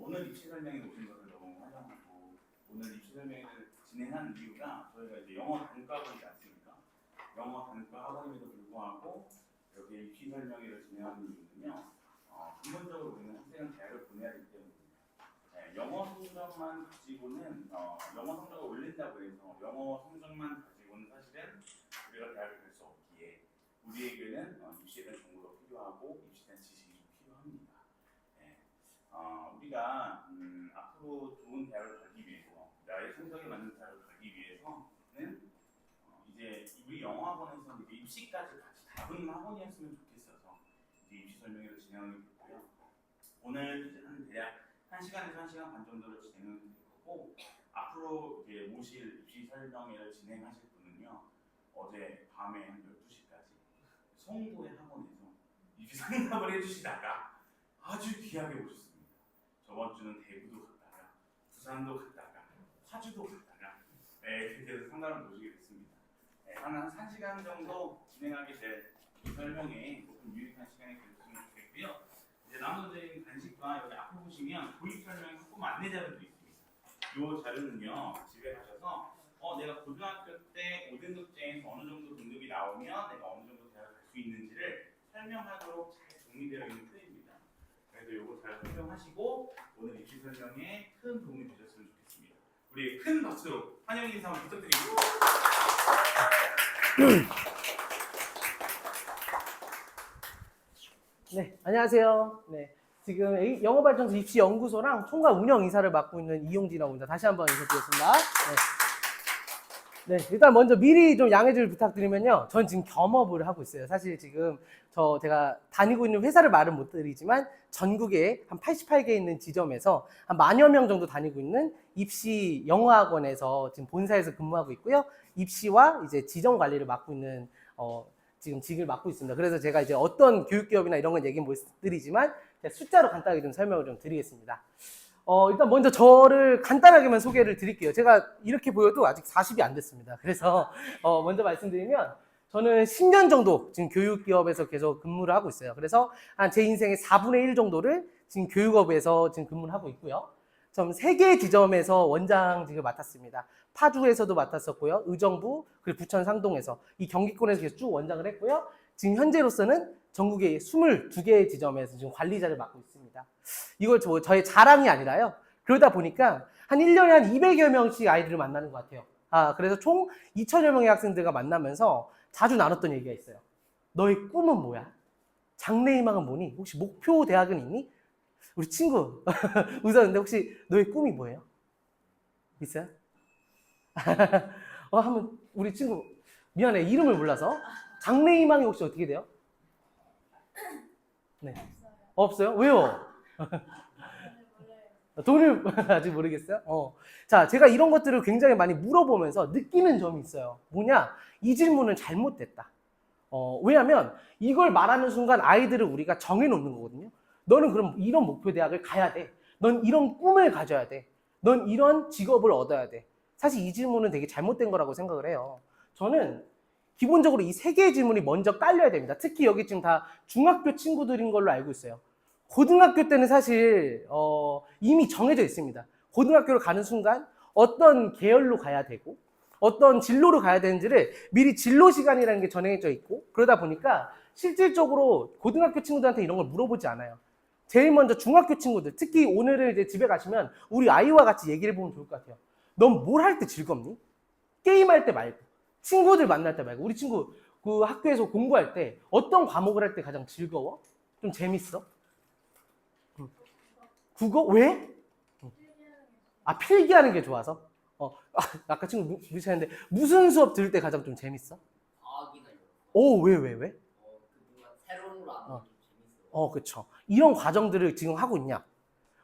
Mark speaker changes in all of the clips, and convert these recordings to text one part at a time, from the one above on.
Speaker 1: 오늘 입시 설명회 오신 것을 너무 환영하고 오늘 입시 설명회를 진행한 이유가 저희가 이제 영어 단과학원이지 않습니까? 영어 단과 학원임에도 불구하고 여기에 입시 설명회를 진행하는 이유는요. 근본적으로 우리는 학생은 대학을 보내야 되기 때문입니다. 네, 영어 성적만 가지고는 영어 성적을 올린다고 해서 영어 성적만 가지고는 사실은 우리가 대학을 갈 수 없기에 우리에게는 입시에 대한 정보가 필요하고 입시에 대한 지식이 필요합니다. 네, 우리가 앞으로 좋은 대학을 가기 위해서 나의 성적에 맞는 대학을 가기 위해서는 이제 우리 영어학원에서 이제 입시까지 같이 다루는 학원이었으면 좋겠어서 이제 입시 설명회를 진행하게 됐고요. 오늘 이제 한 대략 1시간에서 1시간 반 정도를 진행을 될 거고 앞으로 이제 모실 입시 설명회를 진행하실 분은요. 어제 밤에 한 12시까지 송도의 학원에서 입시 상담을 해주시다가 아주 귀하게 오셨습니다. 저번 주는 대구도 갔다가 부산도 갔다가 화주도 갔다가 그렇게 해서 상담을 모시게 됐습니다. 한 1시간 정도 진행하게 될 설명회에 조금 유익한 시간이 되셨으면 좋겠고요. 이제 나눠드린 간식과 여기 앞에 보시면 도입 설명 학부 안내자료도 있습니다. 이 자료는요 집에 가셔서 내가 고등학교 때 5등급제에서 어느 정도 등급이 나오면 내가 어느 정도 대학을 갈 수 있는지를 설명하도록 잘 정리되어 있는 표입니다. 그래서 이거 잘 활용하시고 오늘 입시 설명에 큰 도움이 되셨으면 좋겠습니다. 우리 큰 박수로 환영 인사 한번 부탁드립니다.
Speaker 2: 네, 안녕하세요. 네, 지금 영어발전소 입시연구소랑 총괄 운영 이사를 맡고 있는 이용진이라고 합니다. 다시 한번 인사드리겠습니다. 네, 일단 먼저 미리 좀 양해를 부탁드리면요. 전 지금 겸업을 하고 있어요. 사실 지금 제가 다니고 있는 회사를 말은 못 드리지만 전국에 한 88개 있는 지점에서 한 10,000여 명 정도 다니고 있는 입시 영어학원에서 지금 본사에서 근무하고 있고요. 입시와 이제 지점 관리를 맡고 있는 지금 직을 맡고 있습니다. 그래서 제가 이제 어떤 교육기업이나 이런 건 얘기 못 드리지만 숫자로 간단하게 좀 설명을 좀 드리겠습니다. 일단 먼저 저를 간단하게만 소개를 드릴게요. 제가 이렇게 보여도 아직 40이 안 됐습니다. 그래서 먼저 말씀드리면 저는 10년 정도 지금 교육기업에서 계속 근무를 하고 있어요. 그래서 한 제 인생의 4분의 1 정도를 지금 교육업에서 지금 근무를 하고 있고요. 전 3개의 지점에서 원장직을 맡았습니다. 파주에서도 맡았었고요. 의정부, 그리고 부천 상동에서 이 경기권에서 계속 쭉 원장을 했고요. 지금 현재로서는 전국의 22개의 지점에서 지금 관리자를 맡고 있습니다. 이걸 저의 자랑이 아니라요. 그러다 보니까 한 1년에 한 200여 명씩 아이들을 만나는 것 같아요. 그래서 총 2,000여 명의 학생들과 만나면서 자주 나눴던 얘기가 있어요. 너의 꿈은 뭐야? 장래희망은 뭐니? 혹시 목표 대학은 있니? 우리 친구 웃었는데 혹시 너의 꿈이 뭐예요? 있어요? 한번 우리 친구 미안해 이름을 몰라서 장래희망이 혹시 어떻게 돼요? 네. 없어요? 왜요? 돈을 아직 모르겠어요? 자, 제가 이런 것들을 굉장히 많이 물어보면서 느끼는 점이 있어요. 뭐냐? 이 질문은 잘못됐다. 왜냐하면 이걸 말하는 순간 아이들을 우리가 정해놓는 거거든요. 너는 그럼 이런 목표 대학을 가야 돼. 넌 이런 꿈을 가져야 돼. 넌 이런 직업을 얻어야 돼. 사실 이 질문은 되게 잘못된 거라고 생각을 해요. 저는 기본적으로 이 3개의 질문이 먼저 깔려야 됩니다. 특히 여기 지금 다 중학교 친구들인 걸로 알고 있어요. 고등학교 때는 사실 이미 정해져 있습니다. 고등학교를 가는 순간 어떤 계열로 가야 되고 어떤 진로로 가야 되는지를 미리 진로 시간이라는 게 정해져 있고 그러다 보니까 실질적으로 고등학교 친구들한테 이런 걸 물어보지 않아요. 제일 먼저 중학교 친구들, 특히 오늘은 이제 집에 가시면 우리 아이와 같이 얘기를 해보면 좋을 것 같아요. 넌 뭘 할 때 즐겁니? 게임할 때 말고, 친구들 만날 때 말고, 우리 친구 그 학교에서 공부할 때 어떤 과목을 할 때 가장 즐거워? 좀 재밌어? 국어? 왜? 필기하는 게 좋아서? 아까 친구 무시했는데 무슨 수업 들을 때 가장 좀 재밌어?
Speaker 3: 과학이나
Speaker 2: 왜?
Speaker 3: 뭔가 새로운 걸 아는 게 재밌어.
Speaker 2: 그쵸. 이런 과정들을 지금 하고 있냐?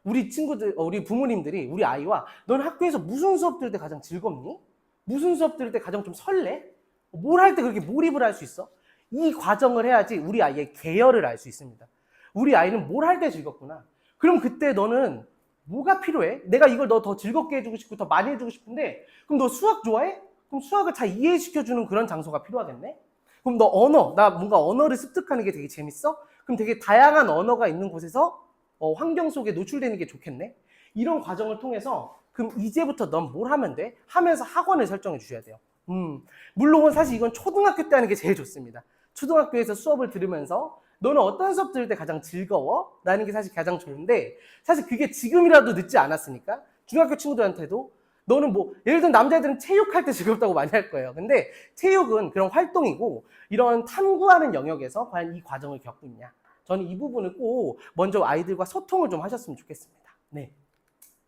Speaker 2: 우리 친구들, 우리 부모님들이 우리 아이와 넌 학교에서 무슨 수업 들을 때 가장 즐겁니? 무슨 수업 들을 때 가장 좀 설레? 뭘 할 때 그렇게 몰입을 할 수 있어? 이 과정을 해야지 우리 아이의 계열을 알 수 있습니다. 우리 아이는 뭘 할 때 즐겁구나. 그럼 그때 너는 뭐가 필요해? 내가 이걸 너 더 즐겁게 해주고 싶고 더 많이 해주고 싶은데 그럼 너 수학 좋아해? 그럼 수학을 잘 이해시켜주는 그런 장소가 필요하겠네? 그럼 너 나 뭔가 언어를 습득하는 게 되게 재밌어? 그럼 되게 다양한 언어가 있는 곳에서 환경 속에 노출되는 게 좋겠네. 이런 과정을 통해서 그럼 이제부터 넌 뭘 하면 돼? 하면서 학원을 설정해 주셔야 돼요. 물론 사실 이건 초등학교 때 하는 게 제일 좋습니다. 초등학교에서 수업을 들으면서 너는 어떤 수업 들을 때 가장 즐거워? 라는 게 사실 가장 좋은데 사실 그게 지금이라도 늦지 않았으니까 중학교 친구들한테도 너는 뭐 예를 들면 남자애들은 체육할 때 즐겁다고 많이 할 거예요. 근데 체육은 그런 활동이고 이런 탐구하는 영역에서 과연 이 과정을 겪고 있냐. 저는 이 부분을 꼭 먼저 아이들과 소통을 좀 하셨으면 좋겠습니다. 네,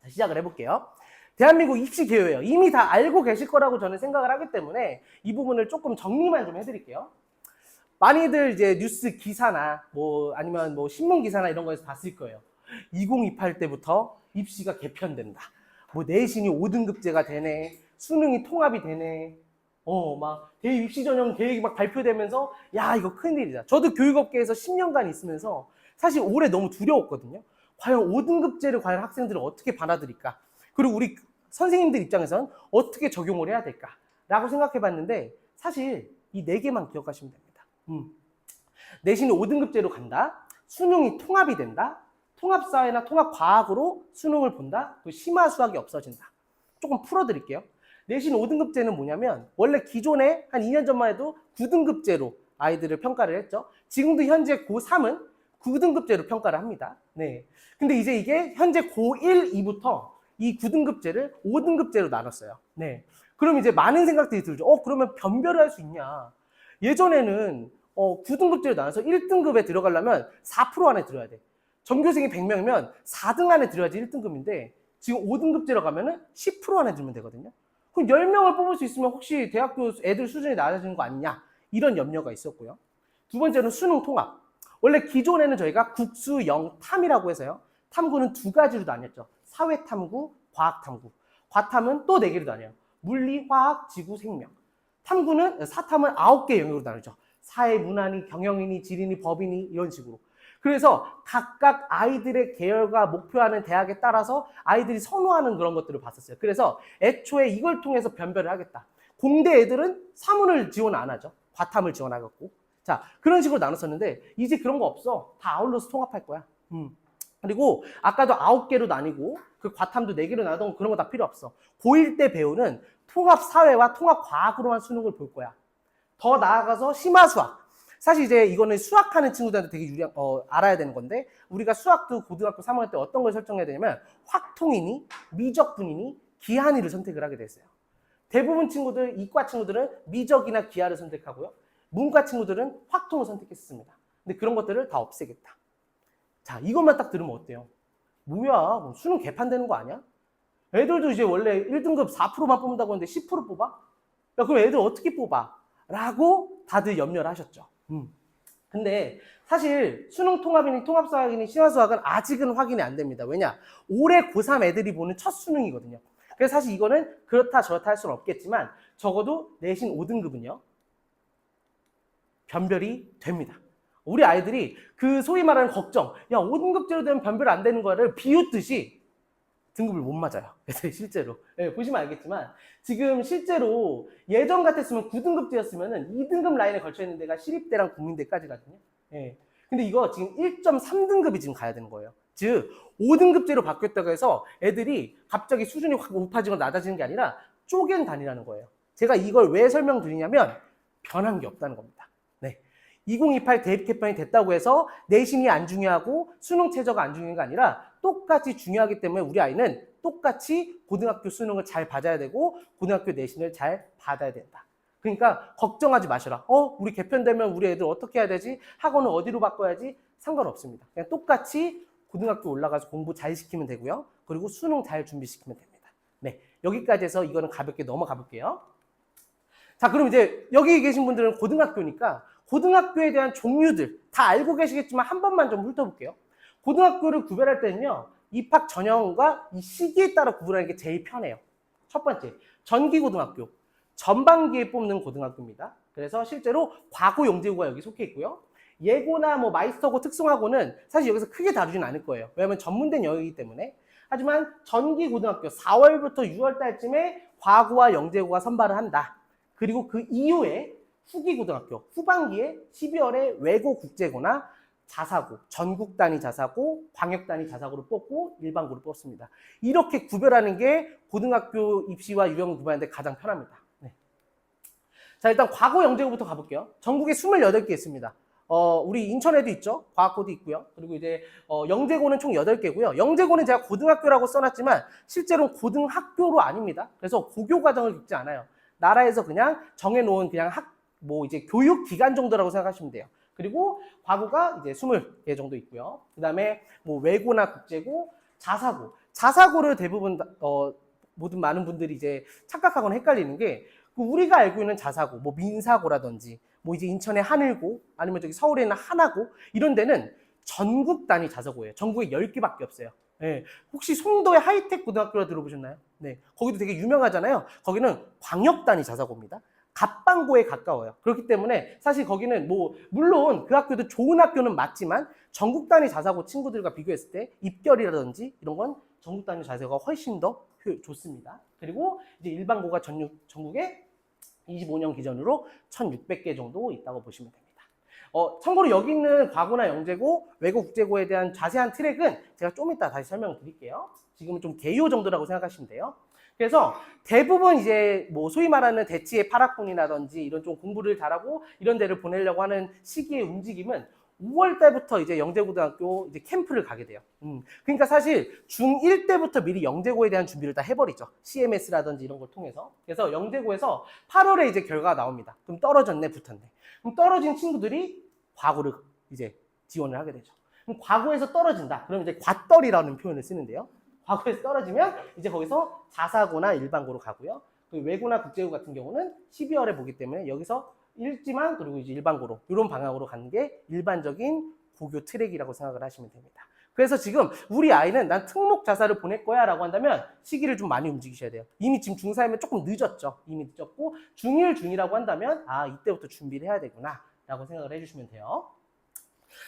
Speaker 2: 자, 시작을 해볼게요. 대한민국 입시 개요예요. 이미 다 알고 계실 거라고 저는 생각을 하기 때문에 이 부분을 조금 정리만 좀 해드릴게요. 많이들 이제 뉴스 기사나 뭐 아니면 뭐 신문 기사나 이런 거에서 봤을 거예요. 2028 때부터 입시가 개편된다. 뭐 내신이 5등급제가 되네. 수능이 통합이 되네. 막 대입시 전형 계획이 막 발표되면서 야 이거 큰일이다. 저도 교육업계에서 10년간 있으면서 사실 올해 너무 두려웠거든요. 과연 5등급제를 과연 학생들은 어떻게 받아들일까? 그리고 우리 선생님들 입장에서는 어떻게 적용을 해야 될까라고 생각해 봤는데 사실 이 4개만 기억하시면 됩니다. 내신이 5등급제로 간다. 수능이 통합이 된다. 통합사회나 통합과학으로 수능을 본다. 또 심화수학이 없어진다. 조금 풀어드릴게요. 내신 5등급제는 뭐냐면 원래 기존에 한 2년 전만 해도 9등급제로 아이들을 평가를 했죠. 지금도 현재 고3은 9등급제로 평가를 합니다. 네. 근데 이제 이게 현재 고1, 2부터 이 9등급제를 5등급제로 나눴어요. 네. 그럼 이제 많은 생각들이 들죠. 그러면 변별을 할 수 있냐. 예전에는 9등급제로 나눠서 1등급에 들어가려면 4% 안에 들어야 돼. 전교생이 100명이면 4등 안에 들어야지 1등급인데 지금 5등급제로 가면은 10% 안에 들면 되거든요. 그럼 10명을 뽑을 수 있으면 혹시 대학교 애들 수준이 낮아지는 거 아니냐 이런 염려가 있었고요. 두 번째는 수능 통합. 원래 기존에는 저희가 국수, 영, 탐이라고 해서요. 탐구는 2가지로 나뉘었죠. 사회탐구, 과학탐구. 과탐은 또 4개로 나뉘어요. 물리, 화학, 지구, 생명. 사탐은 9개 영역으로 나누죠. 사회, 문화니, 경영이니, 지리니, 법이니 이런 식으로. 그래서 각각 아이들의 계열과 목표하는 대학에 따라서 아이들이 선호하는 그런 것들을 봤었어요. 그래서 애초에 이걸 통해서 변별을 하겠다. 공대 애들은 사문을 지원 안 하죠. 과탐을 지원하겠고. 자, 그런 식으로 나눴었는데 이제 그런 거 없어. 다 아울러서 통합할 거야. 그리고 아까도 9개로 나뉘고 그 과탐도 4개로 나누던 그런 거 다 필요 없어. 고1 때 배우는 통합사회와 통합과학으로만 수능을 볼 거야. 더 나아가서 심화수학. 사실 이제 이거는 수학하는 친구들한테 되게 알아야 되는 건데 우리가 수학도 고등학교 3학년 때 어떤 걸 설정해야 되냐면 확통이니 미적분이니 기하니를 선택을 하게 됐어요. 대부분 친구들, 이과 친구들은 미적이나 기하를 선택하고요. 문과 친구들은 확통을 선택했습니다. 근데 그런 것들을 다 없애겠다. 자, 이것만 딱 들으면 어때요? 뭐야, 뭐 수능 개판되는 거 아니야? 애들도 이제 원래 1등급 4%만 뽑는다고 하는데 10% 뽑아? 야, 그럼 애들 어떻게 뽑아? 라고 다들 염려를 하셨죠. 근데 사실 수능 통합이니 통합수학이니 심화수학은 아직은 확인이 안 됩니다. 왜냐? 올해 고3 애들이 보는 첫 수능이거든요. 그래서 사실 이거는 그렇다 저렇다 할 수는 없겠지만 적어도 내신 5등급은요. 변별이 됩니다. 우리 아이들이 그 소위 말하는 걱정, 야 5등급제로 되면 변별 안 되는 거를 비웃듯이 등급을 못 맞아요. 그래서 실제로 보시면 알겠지만 지금 실제로 예전 같았으면 9등급제였으면 2등급 라인에 걸쳐 있는 데가 시립대랑 국민대까지거든요. 근데 이거 지금 1.3등급이 지금 가야 되는 거예요. 즉 5등급제로 바뀌었다고 해서 애들이 갑자기 수준이 확 높아지거나 낮아지는 게 아니라 쪼갠 단위라는 거예요. 제가 이걸 왜 설명드리냐면 변한 게 없다는 겁니다. 2028 대입 개편이 됐다고 해서 내신이 안 중요하고 수능 최저가 안 중요한 게 아니라 똑같이 중요하기 때문에 우리 아이는 똑같이 고등학교 수능을 잘 받아야 되고 고등학교 내신을 잘 받아야 된다. 그러니까 걱정하지 마셔라. 우리 개편되면 우리 애들 어떻게 해야 되지? 학원을 어디로 바꿔야지? 상관없습니다. 그냥 똑같이 고등학교 올라가서 공부 잘 시키면 되고요. 그리고 수능 잘 준비시키면 됩니다. 네, 여기까지 해서 이거는 가볍게 넘어가 볼게요. 자, 그럼 이제 여기 계신 분들은 고등학교니까 고등학교에 대한 종류들 다 알고 계시겠지만 한 번만 좀 훑어볼게요. 고등학교를 구별할 때는요. 입학 전형과 이 시기에 따라 구분하는 게 제일 편해요. 첫 번째, 전기고등학교. 전반기에 뽑는 고등학교입니다. 그래서 실제로 과고 영재고가 여기 속해 있고요. 예고나 뭐 마이스터고 특성화고는 사실 여기서 크게 다루진 않을 거예요. 왜냐하면 전문된 영역이기 때문에. 하지만 전기고등학교 4월부터 6월 달쯤에 과고와 영재고가 선발을 한다. 그리고 그 이후에 후기고등학교, 후반기에 12월에 외고국제고나 자사고, 전국 단위 자사고, 광역 단위 자사고를 뽑고 일반고를 뽑습니다. 이렇게 구별하는 게 고등학교 입시와 유형을 구별하는 데 가장 편합니다. 네. 자, 일단 과거 영재고부터 가볼게요. 전국에 28개 있습니다. 우리 인천에도 있죠. 과학고도 있고요. 그리고 이제 영재고는 총 8개고요. 영재고는 제가 고등학교라고 써놨지만 실제로는 고등학교로 아닙니다. 그래서 고교 과정을 겪지 않아요. 나라에서 그냥 정해놓은 그냥 이제 교육 기간 정도라고 생각하시면 돼요. 그리고 과고가 이제 20개 정도 있고요. 그 다음에 뭐 외고나 국제고, 자사고. 자사고를 대부분 모든 많은 분들이 이제 착각하거나 헷갈리는 게 우리가 알고 있는 자사고, 뭐 민사고라든지 뭐 이제 인천의 하늘고 아니면 저기 서울에 있는 하나고 이런 데는 전국 단위 자사고예요. 전국에 10개밖에 없어요. 네. 혹시 송도의 하이텍 고등학교라 들어보셨나요? 네. 거기도 되게 유명하잖아요. 거기는 광역 단위 자사고입니다. 갑방고에 가까워요. 그렇기 때문에 사실 거기는 뭐 물론 그 학교도 좋은 학교는 맞지만 전국 단위 자사고 친구들과 비교했을 때 입결이라든지 이런 건 전국 단위 자사고가 훨씬 더 좋습니다. 그리고 이제 일반고가 전국에 25년 기준으로 1,600개 정도 있다고 보시면 됩니다. 참고로 여기 있는 과고나 영재고, 외고, 국제고에 대한 자세한 트랙은 제가 좀 이따 다시 설명을 드릴게요. 지금은 좀 개요 정도라고 생각하시면 돼요. 그래서 대부분 이제 뭐 소위 말하는 대치의 8학군이라든지 이런 좀 공부를 잘하고 이런 데를 보내려고 하는 시기의 움직임은 5월 달부터 이제 영재고등학교 이제 캠프를 가게 돼요. 그러니까 사실 중1 때부터 미리 영재고에 대한 준비를 다 해버리죠. CMS라든지 이런 걸 통해서. 그래서 영재고에서 8월에 이제 결과가 나옵니다. 그럼 떨어졌네, 붙었네. 그럼 떨어진 친구들이 과고를 이제 지원을 하게 되죠. 그럼 과고에서 떨어진다. 그럼 이제 과떨이라는 표현을 쓰는데요. 과거에서 떨어지면 이제 거기서 자사고나 일반고로 가고요. 외고나 국제고 같은 경우는 12월에 보기 때문에 여기서 읽지만 그리고 이제 일반고로 이런 방향으로 가는 게 일반적인 고교 트랙이라고 생각을 하시면 됩니다. 그래서 지금 우리 아이는 난 특목 자사를 보낼 거야 라고 한다면 시기를 좀 많이 움직이셔야 돼요. 이미 지금 중4이면 조금 늦었죠. 이미 늦었고 중1, 중2라고 한다면 이때부터 준비를 해야 되구나 라고 생각을 해주시면 돼요.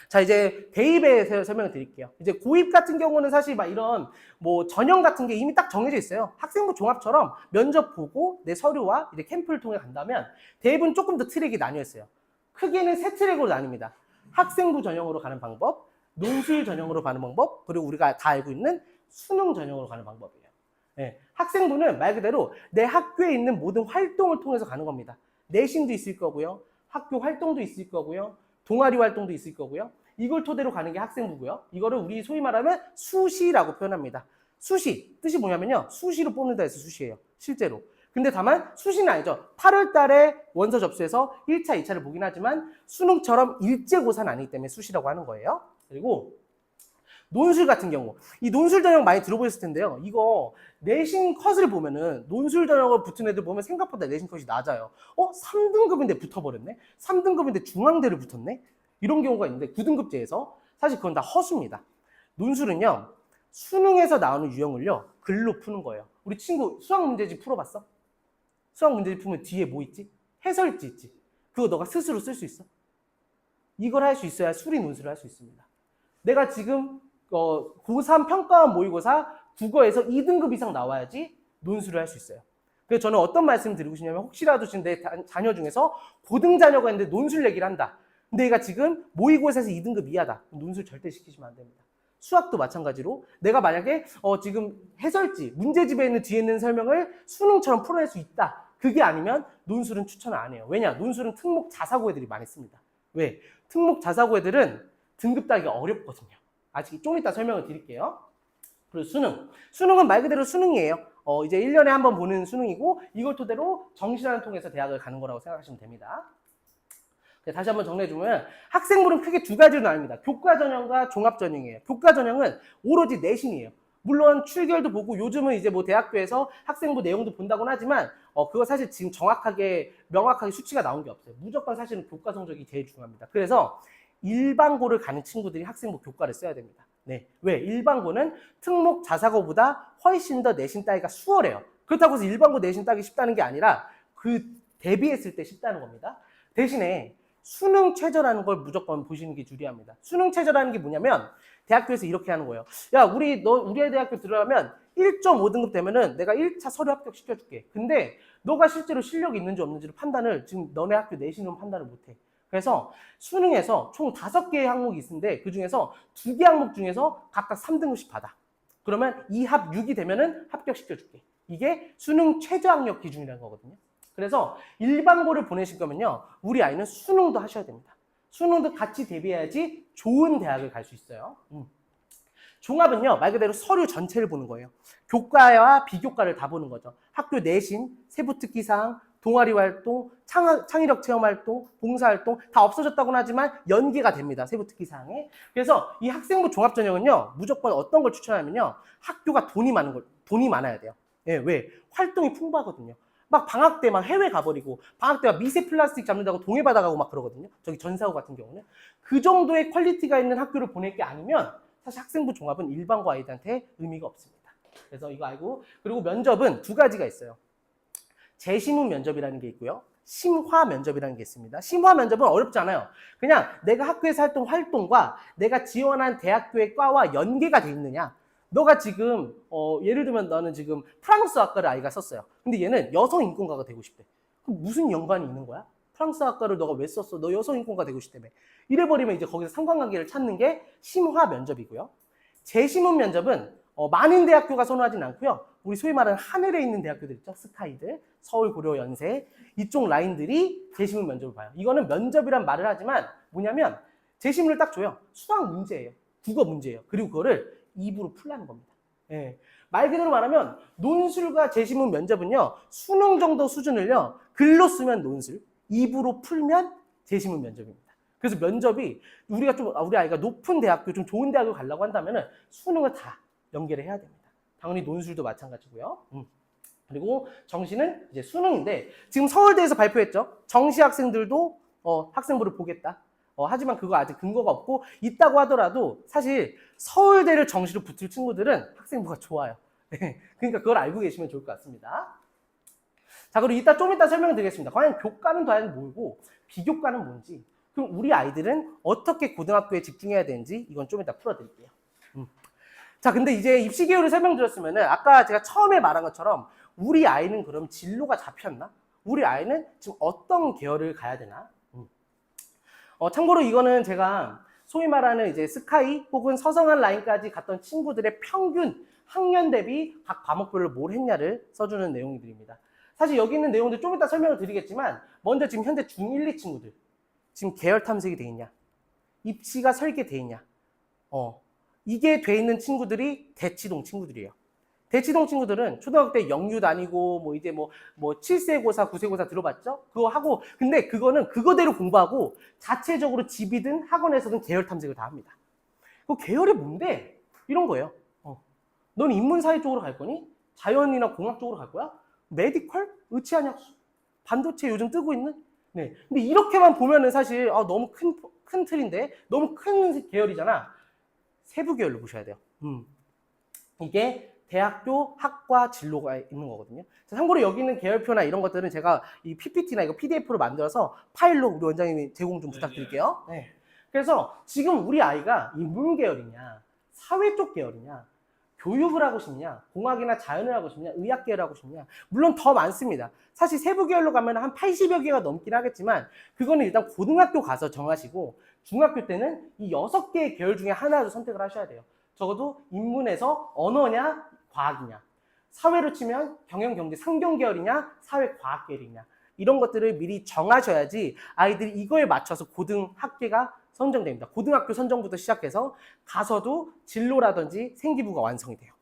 Speaker 2: 자, 이제 대입에 대해서 설명을 드릴게요. 이제 고입 같은 경우는 사실 막 이런 뭐 전형 같은 게 이미 딱 정해져 있어요. 학생부 종합처럼 면접 보고 내 서류와 이제 캠프를 통해 간다면 대입은 조금 더 트랙이 나뉘어 있어요. 크게는 3트랙으로 나뉩니다. 학생부 전형으로 가는 방법, 논술 전형으로 가는 방법, 그리고 우리가 다 알고 있는 수능 전형으로 가는 방법이에요. 네, 학생부는 말 그대로 내 학교에 있는 모든 활동을 통해서 가는 겁니다. 내신도 있을 거고요. 학교 활동도 있을 거고요. 동아리 활동도 있을 거고요. 이걸 토대로 가는 게 학생부고요. 이거를 우리 소위 말하면 수시라고 표현합니다. 수시, 뜻이 뭐냐면요. 수시로 뽑는다 해서 수시예요. 실제로. 근데 다만 수시는 아니죠. 8월 달에 원서 접수해서 1차, 2차를 보긴 하지만 수능처럼 일제고사는 아니기 때문에 수시라고 하는 거예요. 그리고 논술 같은 경우, 이 논술 전형 많이 들어보셨을 텐데요. 이거 내신 컷을 보면은 논술 전형을 붙은 애들 보면 생각보다 내신 컷이 낮아요. 3등급인데 붙어버렸네? 3등급인데 중앙대를 붙었네? 이런 경우가 있는데 9등급제에서 사실 그건 다 허수입니다. 논술은요, 수능에서 나오는 유형을요, 글로 푸는 거예요. 우리 친구 수학 문제집 풀어봤어? 수학 문제집 풀면 뒤에 뭐 있지? 해설지 있지? 그거 너가 스스로 쓸 수 있어? 이걸 할 수 있어야 수리 논술을 할 수 있습니다. 내가 지금 고3 평가원 모의고사 국어에서 2등급 이상 나와야지 논술을 할 수 있어요. 그래서 저는 어떤 말씀 드리고 싶냐면 혹시라도 지금 내 자녀 중에서 고등 자녀가 있는데 논술 얘기를 한다. 근데 얘가 지금 모의고사에서 2등급 이하다. 논술 절대 시키시면 안 됩니다. 수학도 마찬가지로 내가 만약에 지금 해설지, 문제집에 있는 뒤에 있는 설명을 수능처럼 풀어낼 수 있다. 그게 아니면 논술은 추천을 안 해요. 왜냐? 논술은 특목 자사고 애들이 많이 씁니다. 왜? 특목 자사고 애들은 등급 따기가 어렵거든요. 아직 좀 이따 설명을 드릴게요. 그리고 수능은 말 그대로 수능이에요. 이제 1년에 한 번 보는 수능이고 이걸 토대로 정시란을 통해서 대학을 가는 거라고 생각하시면 됩니다. 다시 한번 정리해주면 학생부는 크게 두 가지로 나뉩니다. 교과전형과 종합전형이에요. 교과전형은 오로지 내신이에요. 물론 출결도 보고 요즘은 이제 뭐 대학교에서 학생부 내용도 본다고는 하지만 그거 사실 지금 정확하게 명확하게 수치가 나온 게 없어요. 무조건 사실은 교과 성적이 제일 중요합니다. 그래서 일반고를 가는 친구들이 학생부 교과를 써야 됩니다. 네. 왜? 일반고는 특목 자사고보다 훨씬 더 내신 따기가 수월해요. 그렇다고 해서 일반고 내신 따기 쉽다는 게 아니라 그 대비했을 때 쉽다는 겁니다. 대신에 수능 최저라는 걸 무조건 보시는 게 유리합니다. 수능 최저라는 게 뭐냐면 대학교에서 이렇게 하는 거예요. 야, 우리 애 대학교 들어가면 1.5등급 되면은 내가 1차 서류 합격 시켜줄게. 근데 너가 실제로 실력이 있는지 없는지를 판단을 지금 너네 학교 내신으로 판단을 못해. 그래서 수능에서 총 5개의 항목이 있는데 그 중에서 2개 항목 중에서 각각 3등급씩 받아. 그러면 2합 6이 되면은 합격시켜줄게. 이게 수능 최저학력 기준이라는 거거든요. 그래서 일반고를 보내실 거면요, 우리 아이는 수능도 하셔야 됩니다. 수능도 같이 대비해야지 좋은 대학을 갈 수 있어요. 종합은요, 말 그대로 서류 전체를 보는 거예요. 교과와 비교과를 다 보는 거죠. 학교 내신, 세부특기사항, 동아리 활동, 창의력 체험 활동, 봉사 활동 다 없어졌다고는 하지만 연계가 됩니다. 세부특기 사항에. 그래서 이 학생부 종합전형은요, 무조건 어떤 걸 추천하면요, 학교가 돈이 많아야 돼요. 예, 왜? 활동이 풍부하거든요. 막 방학 때 막 해외 가버리고, 방학 때 막 미세 플라스틱 잡는다고 동해 바다 가고 막 그러거든요. 저기 전사고 같은 경우는. 그 정도의 퀄리티가 있는 학교를 보낼 게 아니면 사실 학생부 종합은 일반고 아이들한테 의미가 없습니다. 그래서 이거 알고, 그리고 면접은 2가지가 있어요. 재심문 면접이라는 게 있고요. 심화 면접이라는 게 있습니다. 심화 면접은 어렵지 않아요. 그냥 내가 학교에서 했던 활동과 내가 지원한 대학교의 과와 연계가 돼 있느냐. 너가 지금 예를 들면 나는 지금 프랑스 학과를 아이가 썼어요. 근데 얘는 여성 인권가가 되고 싶대. 그럼 무슨 연관이 있는 거야? 프랑스 학과를 너가 왜 썼어? 너 여성 인권가 되고 싶다며. 이래버리면 이제 거기서 상관관계를 찾는 게 심화 면접이고요. 재심문 면접은 많은 대학교가 선호하진 않고요. 우리 소위 말하는 하늘에 있는 대학교들 있죠. 스카이들, 서울, 고려, 연세 이쪽 라인들이 재심문 면접을 봐요. 이거는 면접이란 말을 하지만 뭐냐면 재심문을 딱 줘요. 수학 문제예요. 국어 문제예요. 그리고 그거를 입으로 풀라는 겁니다. 예. 말 그대로 말하면 논술과 재심문 면접은요. 수능 정도 수준을요. 글로 쓰면 논술, 입으로 풀면 재심문 면접입니다. 그래서 면접이 우리 아이가 높은 대학교, 좀 좋은 대학을 가려고 한다면은 수능을 다 연계를 해야 됩니다. 당연히 논술도 마찬가지고요. 그리고 정시는 이제 수능인데 지금 서울대에서 발표했죠. 정시 학생들도 학생부를 보겠다. 하지만 그거 아직 근거가 없고 있다고 하더라도 사실 서울대를 정시로 붙을 친구들은 학생부가 좋아요. 그러니까 그걸 알고 계시면 좋을 것 같습니다. 자, 그리고 좀 이따 설명드리겠습니다. 과연 교과는 과연 뭐고 비교과는 뭔지, 그럼 우리 아이들은 어떻게 고등학교에 집중해야 되는지 이건 좀 이따 풀어드릴게요. 자, 근데 이제 입시 개요를 설명드렸으면은 아까 제가 처음에 말한 것처럼 우리 아이는 그럼 진로가 잡혔나? 우리 아이는 지금 어떤 계열을 가야 되나? 참고로 이거는 제가 소위 말하는 이제 스카이 혹은 서성한 라인까지 갔던 친구들의 평균 학년 대비 각 과목별로 뭘 했냐를 써주는 내용들입니다. 사실 여기 있는 내용들 좀 이따 설명을 드리겠지만 먼저 지금 현재 중1, 2 친구들 지금 계열 탐색이 돼 있냐? 입시가 설계돼 있냐? 이게 돼 있는 친구들이 대치동 친구들이에요. 대치동 친구들은 초등학교 때 영유 다니고 뭐 이제 뭐 7세고사, 9세고사 들어봤죠? 그거 하고, 근데 그거는 그거대로 공부하고 자체적으로 집이든 학원에서든 계열 탐색을 다 합니다. 그 계열이 뭔데? 이런 거예요. 넌 인문사회 쪽으로 갈 거니? 자연이나 공학 쪽으로 갈 거야? 메디컬? 의치한약수? 반도체 요즘 뜨고 있는? 네. 근데 이렇게만 보면은 사실 너무 큰 틀인데 너무 큰 계열이잖아. 세부 계열로 보셔야 돼요. 이게 대학교 학과 진로가 있는 거거든요. 참고로 여기 있는 계열표나 이런 것들은 제가 이 PPT나 이거 PDF로 만들어서 파일로 우리 원장님이 제공 좀 부탁드릴게요. 네. 그래서 지금 우리 아이가 인문 계열이냐, 사회 쪽 계열이냐, 교육을 하고 싶냐, 공학이나 자연을 하고 싶냐, 의학 계열을 하고 싶냐, 물론 더 많습니다. 사실 세부 계열로 가면 한 80여 개가 넘긴 하겠지만 그거는 일단 고등학교 가서 정하시고 중학교 때는 이 6개의 계열 중에 하나를 선택을 하셔야 돼요. 적어도 인문에서 언어냐, 과학이냐, 사회로 치면 경영, 경제, 상경 계열이냐, 사회, 과학 계열이냐, 이런 것들을 미리 정하셔야지 아이들이 이거에 맞춰서 고등학교가 선정됩니다. 고등학교 선정부터 시작해서 가서도 진로라든지 생기부가 완성이 돼요.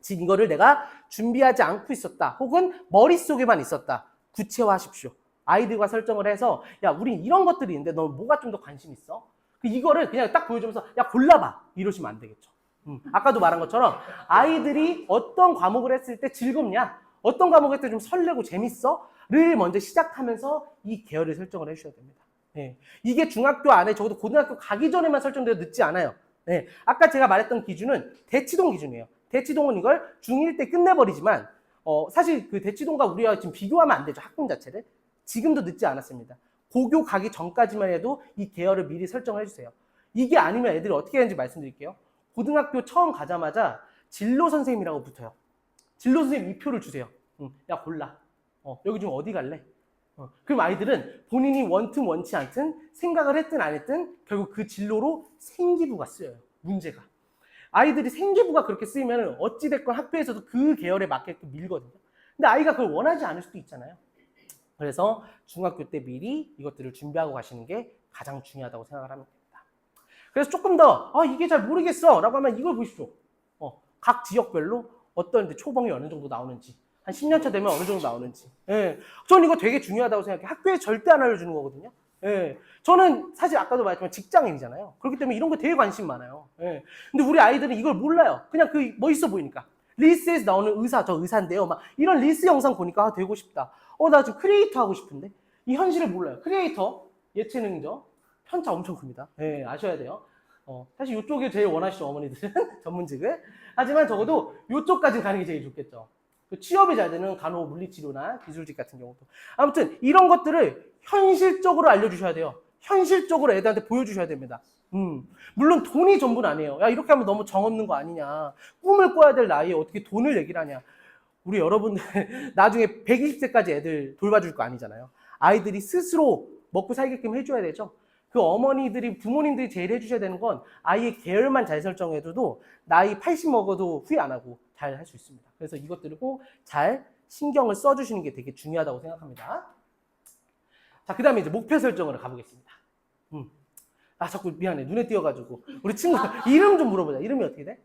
Speaker 2: 지금 이거를 내가 준비하지 않고 있었다, 혹은 머릿속에만 있었다, 구체화하십시오. 아이들과 설정을 해서 야, 우린 이런 것들이 있는데 너 뭐가 좀 더 관심 있어? 이거를 그냥 딱 보여주면서 야, 골라봐, 이러시면 안 되겠죠. 아까도 말한 것처럼 아이들이 어떤 과목을 했을 때 즐겁냐, 어떤 과목을 했을 때 좀 설레고 재밌어? 를 먼저 시작하면서 이 계열을 설정을 해주셔야 됩니다. 네. 이게 중학교 안에 적어도 고등학교 가기 전에만 설정돼도 늦지 않아요. 네. 아까 제가 말했던 기준은 대치동 기준이에요. 대치동은 이걸 중1 때 끝내버리지만 사실 그 대치동과 우리가 지금 비교하면 안 되죠. 학군 자체를. 지금도 늦지 않았습니다. 고교 가기 전까지만 해도 이 계열을 미리 설정을 해주세요. 이게 아니면 애들이 어떻게 하는지 말씀드릴게요. 고등학교 처음 가자마자 진로 선생님이라고 붙어요. 진로 선생님 이표를 주세요. 야, 골라. 여기 중 어디 갈래? 그럼 아이들은 본인이 원튼 원치 않든 생각을 했든 안 했든 결국 그 진로로 생기부가 쓰여요. 문제가. 아이들이 생기부가 그렇게 쓰이면 어찌됐건 학교에서도 그 계열에 맞게끔 밀거든요. 근데 아이가 그걸 원하지 않을 수도 있잖아요. 그래서 중학교 때 미리 이것들을 준비하고 가시는 게 가장 중요하다고 생각을 하면 됩니다. 그래서 조금 더 이게 잘 모르겠어 라고 하면 이걸 보십시오. 각 지역별로 어떤 초봉이 어느 정도 나오는지 한 10년 차 되면 어느 정도 나오는지. 예. 저는 이거 되게 중요하다고 생각해요. 학교에 절대 안 알려주는 거거든요. 예. 저는 사실 아까도 말했지만 직장인이잖아요. 그렇기 때문에 이런 거 되게 관심 많아요. 예. 근데 우리 아이들은 이걸 몰라요. 그냥 그 멋있어 보이니까. 릴스에서 나오는 의사, 저 의사인데요. 막 이런 릴스 영상 보니까 되고 싶다. 나 지금 크리에이터 하고 싶은데. 이 현실을 몰라요. 크리에이터, 예체능이죠. 편차 엄청 큽니다. 예, 아셔야 돼요. 사실 이쪽에 제일 원하시죠, 어머니들은. 전문직을. 하지만 적어도 이쪽까지 가는 게 제일 좋겠죠. 취업이 잘 되는 간호 물리치료나 기술직 같은 경우도. 아무튼 이런 것들을 현실적으로 알려주셔야 돼요. 현실적으로 애들한테 보여주셔야 됩니다. 물론 돈이 전부는 아니에요. 야, 이렇게 하면 너무 정없는 거 아니냐. 꿈을 꿔야 될 나이에 어떻게 돈을 얘기를 하냐. 우리 여러분들 나중에 120세까지 애들 돌봐줄 거 아니잖아요. 아이들이 스스로 먹고 살게끔 해줘야 되죠. 그 어머니들이, 부모님들이 제일 해주셔야 되는 건 아이의 계열만 잘 설정해줘도 나이 80 먹어도 후회 안 하고 잘 할 수 있습니다. 그래서 이것들을 꼭 잘 신경을 써주시는 게 되게 중요하다고 생각합니다. 자, 그 다음에 이제 목표 설정으로 가보겠습니다. 자꾸 미안해. 눈에 띄어가지고. 우리 친구 이름 좀 물어보자. 이름이 어떻게 돼?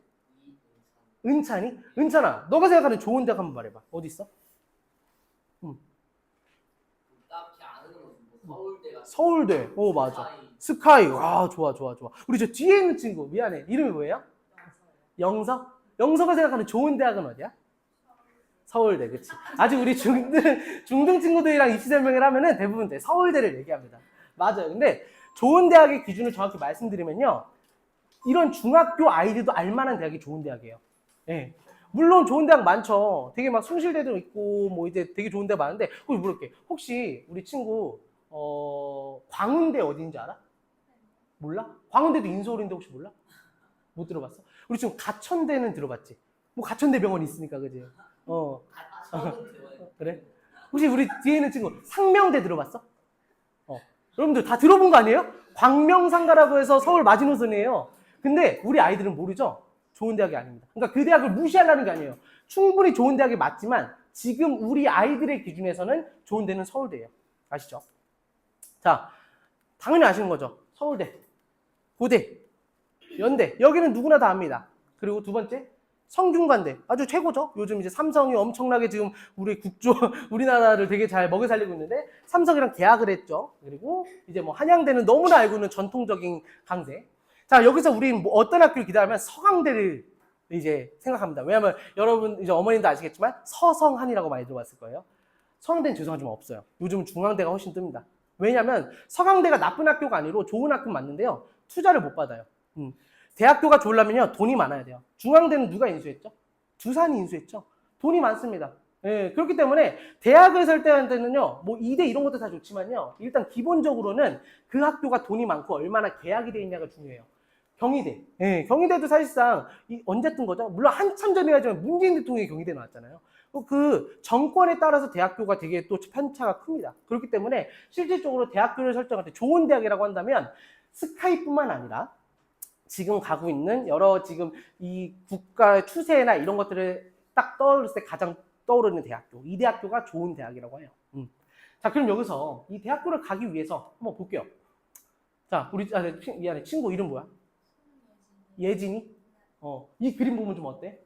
Speaker 2: 은찬이? 은찬아, 너가 생각하는 좋은 대학 한번 말해봐. 어디 있어?
Speaker 3: 딱히 아는 건 서울대가
Speaker 2: 서울대. 맞아. 스카이. 좋아. 우리 저 뒤에 있는 친구. 미안해. 이름이 뭐예요? 영서? 영서가 생각하는 좋은 대학은 어디야? 서울대, 그치. 아직 우리 중등 친구들이랑 입시 설명을 하면은 대부분 서울대를 얘기합니다. 맞아요. 근데 좋은 대학의 기준을 정확히 말씀드리면요. 이런 중학교 아이들도 알만한 대학이 좋은 대학이에요. 예. 물론 좋은 대학 많죠. 되게 막 숭실대도 있고, 뭐 이제 되게 좋은 대학 많은데, 혹시 물어볼게. 혹시 우리 친구, 광운대 어딘지 알아? 몰라? 광운대도 인서울인데 혹시 몰라? 못 들어봤어? 우리 지금 가천대는 들어봤지? 뭐 가천대 병원이 있으니까, 그지? 그래? 혹시 우리 뒤에 있는 친구 상명대 들어봤어? 여러분들 다 들어본 거 아니에요? 광명상가라고 해서 서울 마지노선이에요. 근데 우리 아이들은 모르죠? 좋은 대학이 아닙니다. 그러니까 그 대학을 무시하려는 게 아니에요. 충분히 좋은 대학이 맞지만 지금 우리 아이들의 기준에서는 좋은 데는 서울대예요. 아시죠? 자, 당연히 아시는 거죠? 서울대, 고대, 연대. 여기는 누구나 다 압니다. 그리고 두 번째, 성균관대. 아주 최고죠. 요즘 이제 삼성이 엄청나게 지금 우리나라를 되게 잘 먹여 살리고 있는데 삼성이랑 계약을 했죠. 그리고 이제 뭐 한양대는 너무나 알고 있는 전통적인 강대. 자, 여기서 우리는 뭐 어떤 학교를 기대하면 서강대를 이제 생각합니다. 왜냐하면 여러분 이제 어머님도 아시겠지만 서성한이라고 많이 들어봤을 거예요. 서강대는 죄송하지만 없어요. 요즘은 중앙대가 훨씬 뜹니다. 왜냐하면 서강대가 나쁜 학교가 아니고 좋은 학교 맞는데요. 투자를 못 받아요. 대학교가 좋으려면요 돈이 많아야 돼요. 중앙대는 누가 인수했죠? 두산이 인수했죠. 돈이 많습니다. 예, 그렇기 때문에 대학을 설 때는요 뭐 이대 이런 것도 다 좋지만요 일단 기본적으로는 그 학교가 돈이 많고 얼마나 계약이 돼 있냐가 중요해요. 경희대, 예, 경희대도 사실상 언제 뜬 거죠? 물론 한참 전이지만 문재인 대통령이 경희대 나왔잖아요. 그 정권에 따라서 대학교가 되게 또 편차가 큽니다. 그렇기 때문에 실질적으로 대학교를 설정할 때 좋은 대학이라고 한다면 스카이뿐만 아니라 지금 가고 있는 여러 지금 이 국가의 추세나 이런 것들을 딱 떠올렸을 때 가장 떠오르는 대학교, 이 대학교가 좋은 대학이라고 해요. 자, 그럼 여기서 이 대학교를 가기 위해서 한번 볼게요. 자, 우리 미안해, 친구 이름 뭐야? 예진이? 이 그림 보면 좀 어때?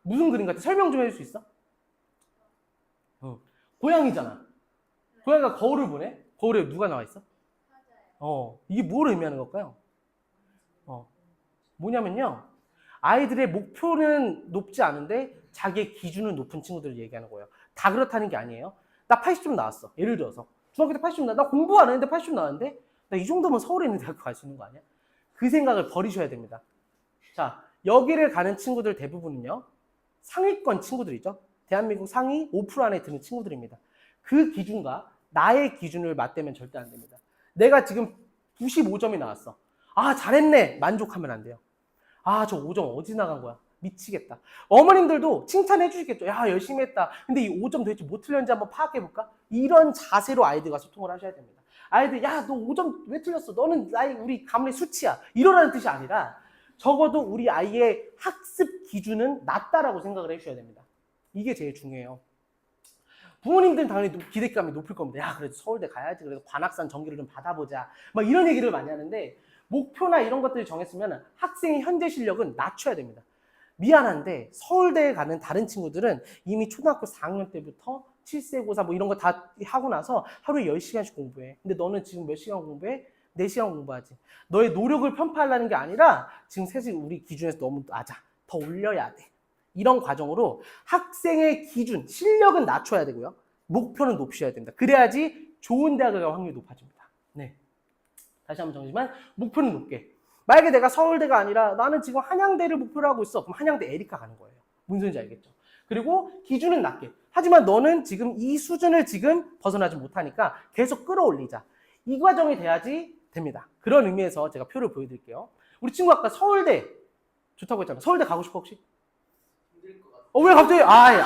Speaker 2: 무슨 그림 같아? 설명 좀 해줄 수 있어? 고양이잖아. 고양이가 거울을 보네? 거울에 누가 나와 있어? 이게 뭘 의미하는 걸까요? 뭐냐면요. 아이들의 목표는 높지 않은데 자기의 기준은 높은 친구들을 얘기하는 거예요. 다 그렇다는 게 아니에요. 나 80점 나왔어. 예를 들어서. 중학교 때 80점 나왔어. 나 공부 안 했는데 80점 나왔는데 나 이 정도면 서울에 있는 대학교 갈 수 있는 거 아니야? 그 생각을 버리셔야 됩니다. 자, 여기를 가는 친구들 대부분은요. 상위권 친구들이죠. 대한민국 상위 5% 안에 드는 친구들입니다. 그 기준과 나의 기준을 맞대면 절대 안 됩니다. 내가 지금 95점이 나왔어. 아, 잘했네. 만족하면 안 돼요. 아, 저 5점 어디 나간 거야? 미치겠다. 어머님들도 칭찬해 주시겠죠. 야, 열심히 했다. 근데 이 5점 도대체 뭐 틀렸는지 한번 파악해 볼까? 이런 자세로 아이들과 소통을 하셔야 됩니다. 아이들, 야, 너 5점 왜 틀렸어? 너는 우리 가문의 수치야. 이러라는 뜻이 아니라 적어도 우리 아이의 학습 기준은 낮다라고 생각을 해주셔야 됩니다. 이게 제일 중요해요. 부모님들은 당연히 기대감이 높을 겁니다. 야, 그래도 서울대 가야지. 그래도 관악산 전기를 좀 받아보자. 막 이런 얘기를 많이 하는데 목표나 이런 것들을 정했으면 학생의 현재 실력은 낮춰야 됩니다. 미안한데 서울대에 가는 다른 친구들은 이미 초등학교 4학년 때부터 7세고사 뭐 이런 거 다 하고 나서 하루에 10시간씩 공부해. 근데 너는 지금 몇 시간 공부해? 4시간 공부하지. 너의 노력을 편파하려는 게 아니라 지금 사실 우리 기준에서 너무 낮아. 더 올려야 돼. 이런 과정으로 학생의 기준, 실력은 낮춰야 되고요. 목표는 높이셔야 됩니다. 그래야지 좋은 대학을 갈 확률이 높아집니다. 네. 다시 한번 정리지만 목표는 높게. 만약에 내가 서울대가 아니라 나는 지금 한양대를 목표로 하고 있어. 그럼 한양대 에리카 가는 거예요. 무슨 소리인지 알겠죠? 그리고 기준은 낮게. 하지만 너는 지금 이 수준을 지금 벗어나지 못하니까 계속 끌어올리자. 이 과정이 돼야지 됩니다. 그런 의미에서 제가 표를 보여드릴게요. 우리 친구 아까 서울대 좋다고 했잖아. 서울대 가고 싶어 혹시?
Speaker 3: 힘들 것 같아.
Speaker 2: 왜 갑자기? 야.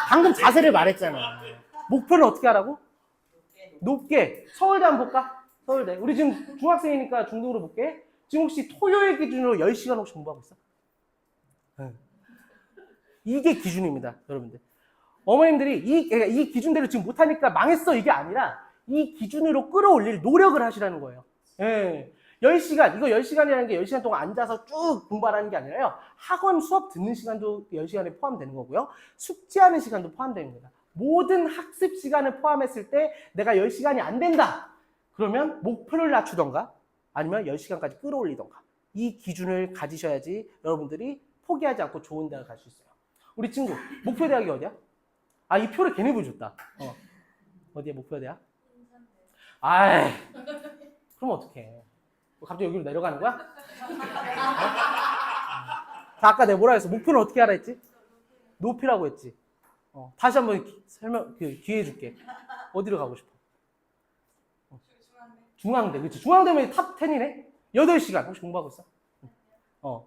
Speaker 2: 방금 자세를 말했잖아. 목표는 어떻게 하라고? 높게. 서울대 한번 볼까? 서울대. 우리 지금 중학생이니까 중등으로 볼게. 지금 혹시 토요일 기준으로 10시간 혹시 공부하고 있어? 응. 이게 기준입니다, 여러분들. 어머님들이 이 기준대로 지금 못하니까 망했어 이게 아니라 이 기준으로 끌어올릴 노력을 하시라는 거예요. 예. 10시간, 이거 10시간이라는 게 10시간 동안 앉아서 쭉 공부하라는 게 아니라요. 학원 수업 듣는 시간도 10시간에 포함되는 거고요. 숙제하는 시간도 포함되는 겁니다. 모든 학습 시간을 포함했을 때 내가 10시간이 안 된다. 그러면 목표를 낮추던가 아니면 10시간까지 끌어올리던가 이 기준을 가지셔야지 여러분들이 포기하지 않고 좋은 대학을 갈 수 있어요. 우리 친구 목표 대학이 어디야? 이 표를 괜히 보여줬다. 어디야 목표 대학? 아이 그럼 어떡해. 갑자기 여기로 내려가는 거야? 자, 아까 내가 뭐라 했어? 목표는 어떻게 하라 했지? 높이라고 했지. 다시 한번 기회 줄게. 어디로 가고 싶어? 중앙대, 그렇지. 중앙대면 탑 10이네? 8시간 혹시 공부하고 있어?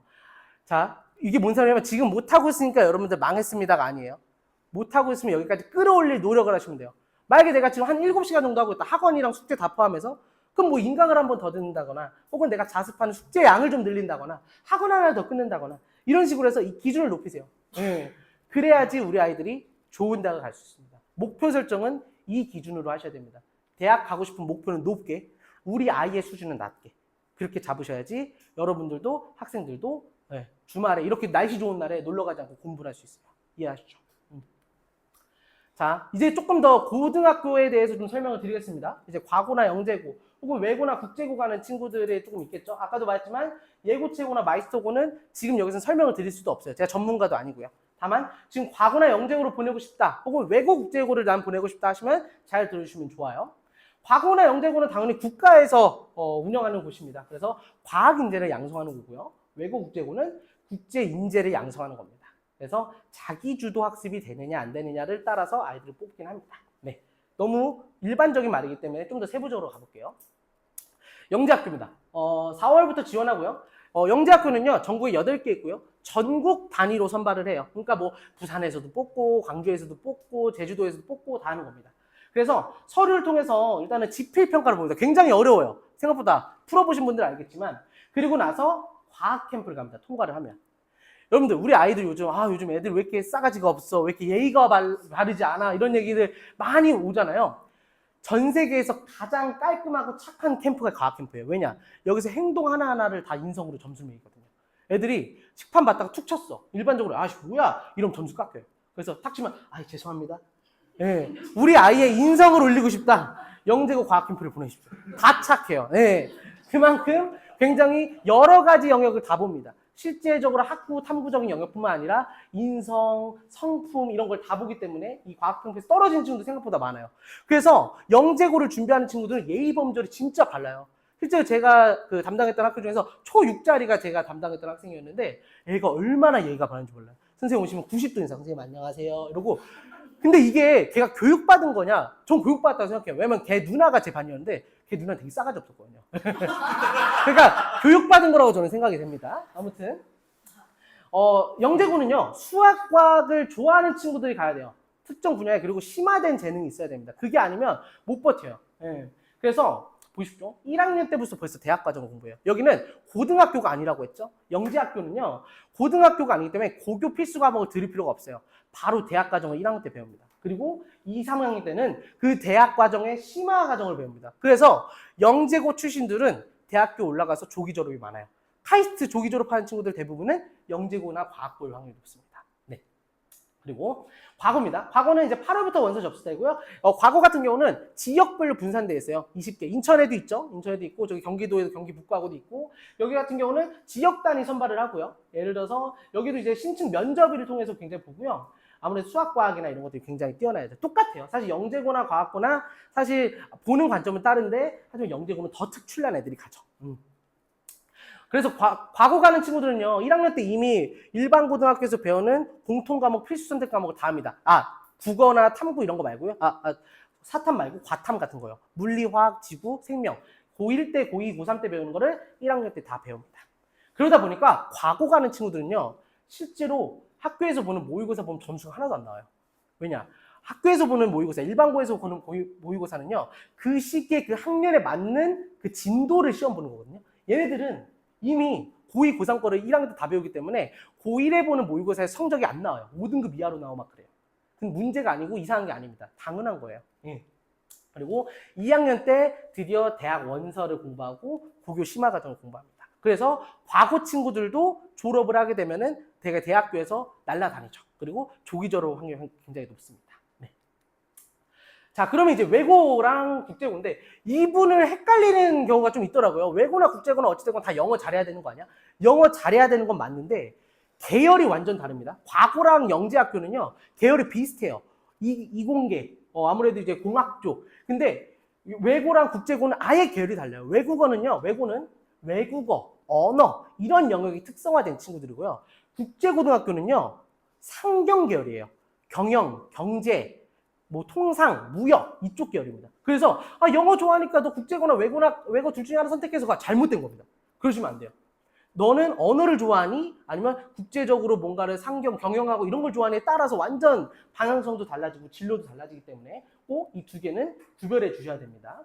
Speaker 2: 자, 이게 뭔 소리냐면 지금 못하고 있으니까 여러분들 망했습니다가 아니에요. 못하고 있으면 여기까지 끌어올릴 노력을 하시면 돼요. 만약에 내가 지금 한 7시간 정도 하고 있다. 학원이랑 숙제 다 포함해서. 그럼 뭐 인강을 한번 더 듣는다거나 혹은 내가 자습하는 숙제 양을 좀 늘린다거나 학원 하나 더 끊는다거나 이런 식으로 해서 이 기준을 높이세요. 네. 그래야지 우리 아이들이 좋은 대학을 갈 수 있습니다. 목표 설정은 이 기준으로 하셔야 됩니다. 대학 가고 싶은 목표는 높게, 우리 아이의 수준은 낮게. 그렇게 잡으셔야지 여러분들도 학생들도 주말에 이렇게 날씨 좋은 날에 놀러 가지 않고 공부를 할 수 있어요. 이해하시죠? 자, 이제 조금 더 고등학교에 대해서 좀 설명을 드리겠습니다. 이제 과고나 영재고 혹은 외고나 국제고 가는 친구들이 조금 있겠죠. 아까도 말했지만 예고체고나 마이스터고는 지금 여기서 설명을 드릴 수도 없어요. 제가 전문가도 아니고요. 다만 지금 과고나 영재고로 보내고 싶다 혹은 외고 국제고를 난 보내고 싶다 하시면 잘 들어주시면 좋아요. 과고나 영재고는 당연히 국가에서 운영하는 곳입니다. 그래서 과학인재를 양성하는 거고요. 외고 국제고는 국제인재를 양성하는 겁니다. 그래서 자기주도 학습이 되느냐 안 되느냐를 따라서 아이들을 뽑긴 합니다. 네, 너무 일반적인 말이기 때문에 좀 더 세부적으로 가볼게요. 영재학교입니다. 4월부터 지원하고요. 영재학교는요 전국에 8개 있고요. 전국 단위로 선발을 해요. 그러니까 뭐 부산에서도 뽑고 광주에서도 뽑고 제주도에서도 뽑고 다 하는 겁니다. 그래서 서류를 통해서 일단은 지필평가를 봅니다. 굉장히 어려워요. 생각보다 풀어보신 분들은 알겠지만 그리고 나서 과학 캠프를 갑니다. 통과를 하면. 여러분들 우리 아이들 요즘 애들 왜 이렇게 싸가지가 없어, 왜 이렇게 예의가 바르지 않아 이런 얘기들 많이 오잖아요. 전 세계에서 가장 깔끔하고 착한 캠프가 과학 캠프예요. 왜냐? 여기서 행동 하나하나를 다 인성으로 점수를 매기거든요. 애들이 식판 받다가 툭 쳤어. 일반적으로 뭐야? 이러면 점수 깎여요. 그래서 탁 치면 죄송합니다. 네. 우리 아이의 인성을 올리고 싶다. 영재고 과학 캠프를 보내십시오. 다 착해요. 네. 그만큼 굉장히 여러 가지 영역을 다 봅니다. 실제적으로 학부, 탐구적인 영역뿐만 아니라 인성, 성품 이런 걸 다 보기 때문에 이 과학 캠프에서 떨어지는 친구도 생각보다 많아요. 그래서 영재고를 준비하는 친구들은 예의 범절이 진짜 발라요. 실제로 제가 담당했던 학교 중에서 초6짜리가 제가 담당했던 학생이었는데 애가 얼마나 예의가 바른지 몰라요. 선생님 오시면 90도 인사, 선생님 안녕하세요 이러고. 근데 이게 걔가 교육받은 거냐? 전 교육받았다고 생각해요. 왜냐면 걔 누나가 제 반이었는데 걔 누나는 되게 싸가지 없었거든요. 그러니까 교육받은 거라고 저는 생각이 됩니다. 아무튼 영재고는요, 수학, 과학을 좋아하는 친구들이 가야 돼요. 특정 분야에. 그리고 심화된 재능이 있어야 됩니다. 그게 아니면 못 버텨요. 예. 그래서 보십시오. 1학년 때부터 벌써 대학 과정을 공부해요. 여기는 고등학교가 아니라고 했죠. 영재학교는요, 고등학교가 아니기 때문에 고교 필수 과목을 들을 필요가 없어요. 바로 대학 과정을 1학년 때 배웁니다. 그리고 2, 3학년 때는 그 대학 과정의 심화 과정을 배웁니다. 그래서 영재고 출신들은 대학교 올라가서 조기 졸업이 많아요. 카이스트 조기 졸업하는 친구들 대부분은 영재고나 과학고일 확률이 높습니다. 네. 그리고 과거입니다. 과거는 이제 8월부터 원서 접수되고요. 과거 같은 경우는 지역별로 분산되어 있어요. 20개. 인천에도 있죠. 인천에도 있고, 저기 경기도에도 경기 북과고도 있고, 여기 같은 경우는 지역 단위 선발을 하고요. 예를 들어서 여기도 이제 신층 면접을 통해서 굉장히 보고요. 아무래도 수학, 과학이나 이런 것들이 굉장히 뛰어나야 돼요. 똑같아요. 사실 영재고나 과학고나 사실 보는 관점은 다른데, 하지만 영재고는 더 특출난 애들이 가죠. 그래서 과거 가는 친구들은요, 1학년 때 이미 일반 고등학교에서 배우는 공통 과목, 필수 선택 과목을 다 합니다. 국어나 탐구 이런 거 말고요. 사탐 말고 과탐 같은 거요. 물리, 화학, 지구, 생명. 고1 때, 고2, 고3 때 배우는 거를 1학년 때 다 배웁니다. 그러다 보니까 과거 가는 친구들은요, 실제로 학교에서 보는 모의고사 보면 점수가 하나도 안 나와요. 왜냐? 학교에서 보는 모의고사, 일반고에서 보는 모의고사는요, 그 시기에 그 학년에 맞는 그 진도를 시험 보는 거거든요. 얘네들은 이미 고2, 고3 거를 1학년 때 다 배우기 때문에 고1에 보는 모의고사의 성적이 안 나와요. 5등급 이하로 나오고 막 그래요. 그건 문제가 아니고 이상한 게 아닙니다. 당연한 거예요. 그리고 2학년 때 드디어 대학 원서를 공부하고 고교 심화 과정을 공부합니다. 그래서 과거 친구들도 졸업을 하게 되면은 대학교에서 날라다니죠. 그리고 조기 졸업 확률이 굉장히 높습니다. 네. 자, 그러면 이제 외고랑 국제고인데 이분을 헷갈리는 경우가 좀 있더라고요. 외고나 국제고나 어찌됐건 다 영어 잘해야 되는 거 아니야? 영어 잘해야 되는 건 맞는데 계열이 완전 다릅니다. 과고랑 영재학교는요, 계열이 비슷해요. 이공계, 아무래도 이제 공학 쪽. 근데 외고랑 국제고는 아예 계열이 달라요. 외국어는요, 외고는 외국어, 언어 이런 영역이 특성화된 친구들이고요. 국제고등학교는요, 상경 계열이에요. 경영, 경제, 뭐 통상, 무역 이쪽 계열입니다. 그래서 영어 좋아하니까 너 국제고나 외고 둘 중에 하나 선택해서 가. 잘못된 겁니다. 그러시면 안 돼요. 너는 언어를 좋아하니? 아니면 국제적으로 뭔가를 상경, 경영하고 이런 걸 좋아하니에 따라서 완전 방향성도 달라지고 진로도 달라지기 때문에 꼭 이 두 개는 구별해 주셔야 됩니다.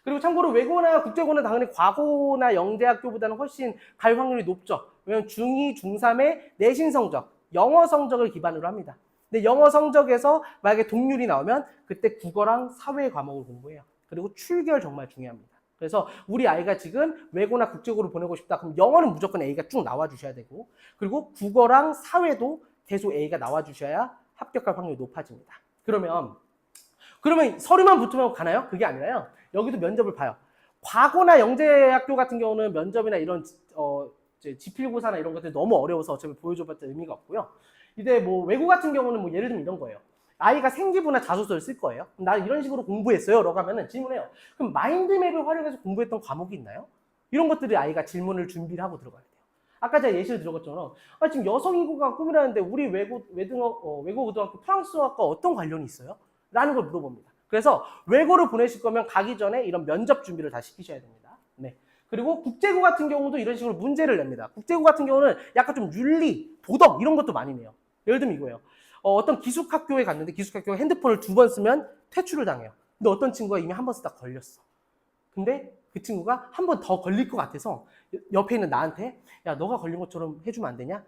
Speaker 2: 그리고 참고로 외고나 국제고는 당연히 과고나 영재학교보다는 훨씬 갈 확률이 높죠. 왜냐면 중2, 중3의 내신 성적, 영어 성적을 기반으로 합니다. 근데 영어 성적에서 만약에 동률이 나오면 그때 국어랑 사회 과목을 공부해요. 그리고 출결 정말 중요합니다. 그래서 우리 아이가 지금 외고나 국제고를 보내고 싶다. 그럼 영어는 무조건 A가 쭉 나와주셔야 되고, 그리고 국어랑 사회도 계속 A가 나와주셔야 합격할 확률이 높아집니다. 그러면 서류만 붙으면 가나요? 그게 아니라요. 여기도 면접을 봐요. 과거나 영재학교 같은 경우는 면접이나 이런 지필고사나 이런 것들이 너무 어려워서 어차피 보여줘봤자 의미가 없고요. 이제 뭐 외고 같은 경우는 뭐 예를 들면 이런 거예요. 아이가 생기부나 자소서를 쓸 거예요. 나 이런 식으로 공부했어요. 라고 하면은 질문해요. 그럼 마인드맵을 활용해서 공부했던 과목이 있나요? 이런 것들이 아이가 질문을 준비를 하고 들어가야 돼요. 아까 제가 예시를 들어갔잖아요. 지금 여성 인구가 꿈이라는데 우리 외고 고등학교 프랑스어학과 어떤 관련이 있어요? 라는 걸 물어봅니다. 그래서 외고를 보내실 거면 가기 전에 이런 면접 준비를 다 시키셔야 됩니다. 네. 그리고 국제고 같은 경우도 이런 식으로 문제를 냅니다. 국제고 같은 경우는 약간 좀 윤리, 도덕 이런 것도 많이 내요. 예를 들면 이거예요. 어떤 기숙학교에 갔는데 기숙학교가 핸드폰을 2번 쓰면 퇴출을 당해요. 근데 어떤 친구가 이미 한 번 쓰다 걸렸어. 근데 그 친구가 한 번 더 걸릴 것 같아서 옆에 있는 나한테 야, 너가 걸린 것처럼 해주면 안 되냐?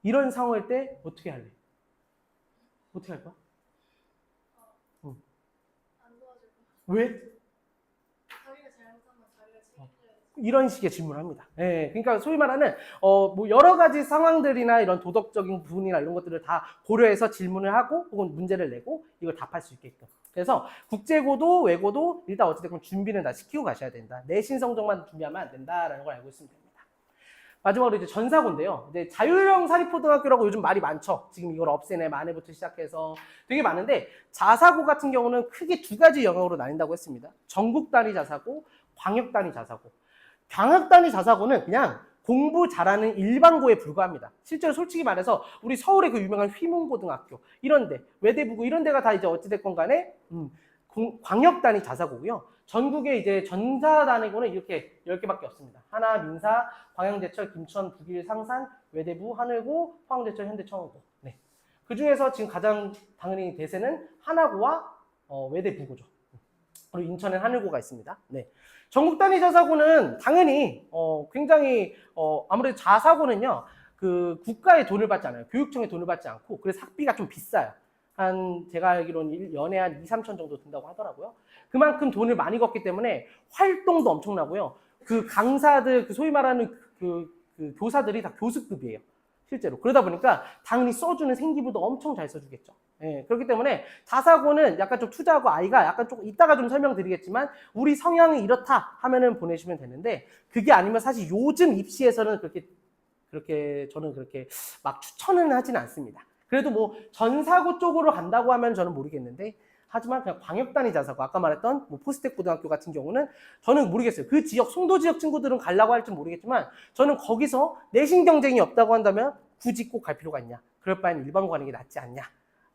Speaker 2: 이런 상황일 때 어떻게 할래? 어떻게 할 거야?
Speaker 4: 안 도와줄 거.
Speaker 2: 왜?
Speaker 4: 자기가 잘못하면 자기가 책임져야 돼.
Speaker 2: 이런 식의 질문을 합니다. 예, 그러니까 소위 말하는 뭐 여러 가지 상황들이나 이런 도덕적인 부분이나 이런 것들을 다 고려해서 질문을 하고 혹은 문제를 내고 이걸 답할 수 있게끔. 그래서 국제고도 외고도 일단 어찌됐건 준비는 다 시키고 가셔야 된다. 내신 성적만 준비하면 안 된다라는 걸 알고 있으면 됩니다. 마지막으로 이제 전사고인데요. 이제 자율형 사립고등학교라고 요즘 말이 많죠. 지금 이걸 없애네, 만회부터 시작해서 되게 많은데 자사고 같은 경우는 크게 두 가지 영역으로 나뉜다고 했습니다. 전국 단위 자사고, 광역 단위 자사고. 광역 단위 자사고는 그냥 공부 잘하는 일반고에 불과합니다. 실제로 솔직히 말해서 우리 서울의 그 유명한 휘문고등학교 이런데 외대부고 이런 데가 다 이제 어찌됐건 간에 광역 단위 자사고고요. 전국에 이제 전사 단위고는 이렇게 10개밖에 없습니다. 하나, 민사, 광양제철, 김천, 북일, 상산, 외대부, 하늘고, 화학대철, 현대청원고. 네. 그 중에서 지금 가장 당연히 대세는 하나고와 외대부고죠. 그리고 인천엔 하늘고가 있습니다. 네. 전국 단위 자사고는 당연히 굉장히 아무래도 자사고는요 그 국가의 돈을 받지 않아요. 교육청의 돈을 받지 않고 그래서 학비가 좀 비싸요. 한 제가 알기로는 연에 한 2, 3천 정도 든다고 하더라고요. 그만큼 돈을 많이 걷기 때문에 활동도 엄청나고요. 그 강사들, 그 소위 말하는 그 교사들이 다 교수급이에요. 실제로. 그러다 보니까 당연히 써주는 생기부도 엄청 잘 써주겠죠. 예, 그렇기 때문에 자사고는 약간 좀 투자하고 아이가 약간 조금 이따가 좀 설명드리겠지만 우리 성향이 이렇다 하면은 보내시면 되는데 그게 아니면 사실 요즘 입시에서는 그렇게 저는 그렇게 막 추천은 하진 않습니다. 그래도 뭐 전사고 쪽으로 간다고 하면 저는 모르겠는데 하지만 그냥 광역단위 자사고 아까 말했던 뭐 포스텍 고등학교 같은 경우는 저는 모르겠어요. 그 지역 송도 지역 친구들은 가려고 할지 모르겠지만 저는 거기서 내신 경쟁이 없다고 한다면 굳이 꼭 갈 필요가 있냐? 그럴 바엔 일반고 가는 게 낫지 않냐?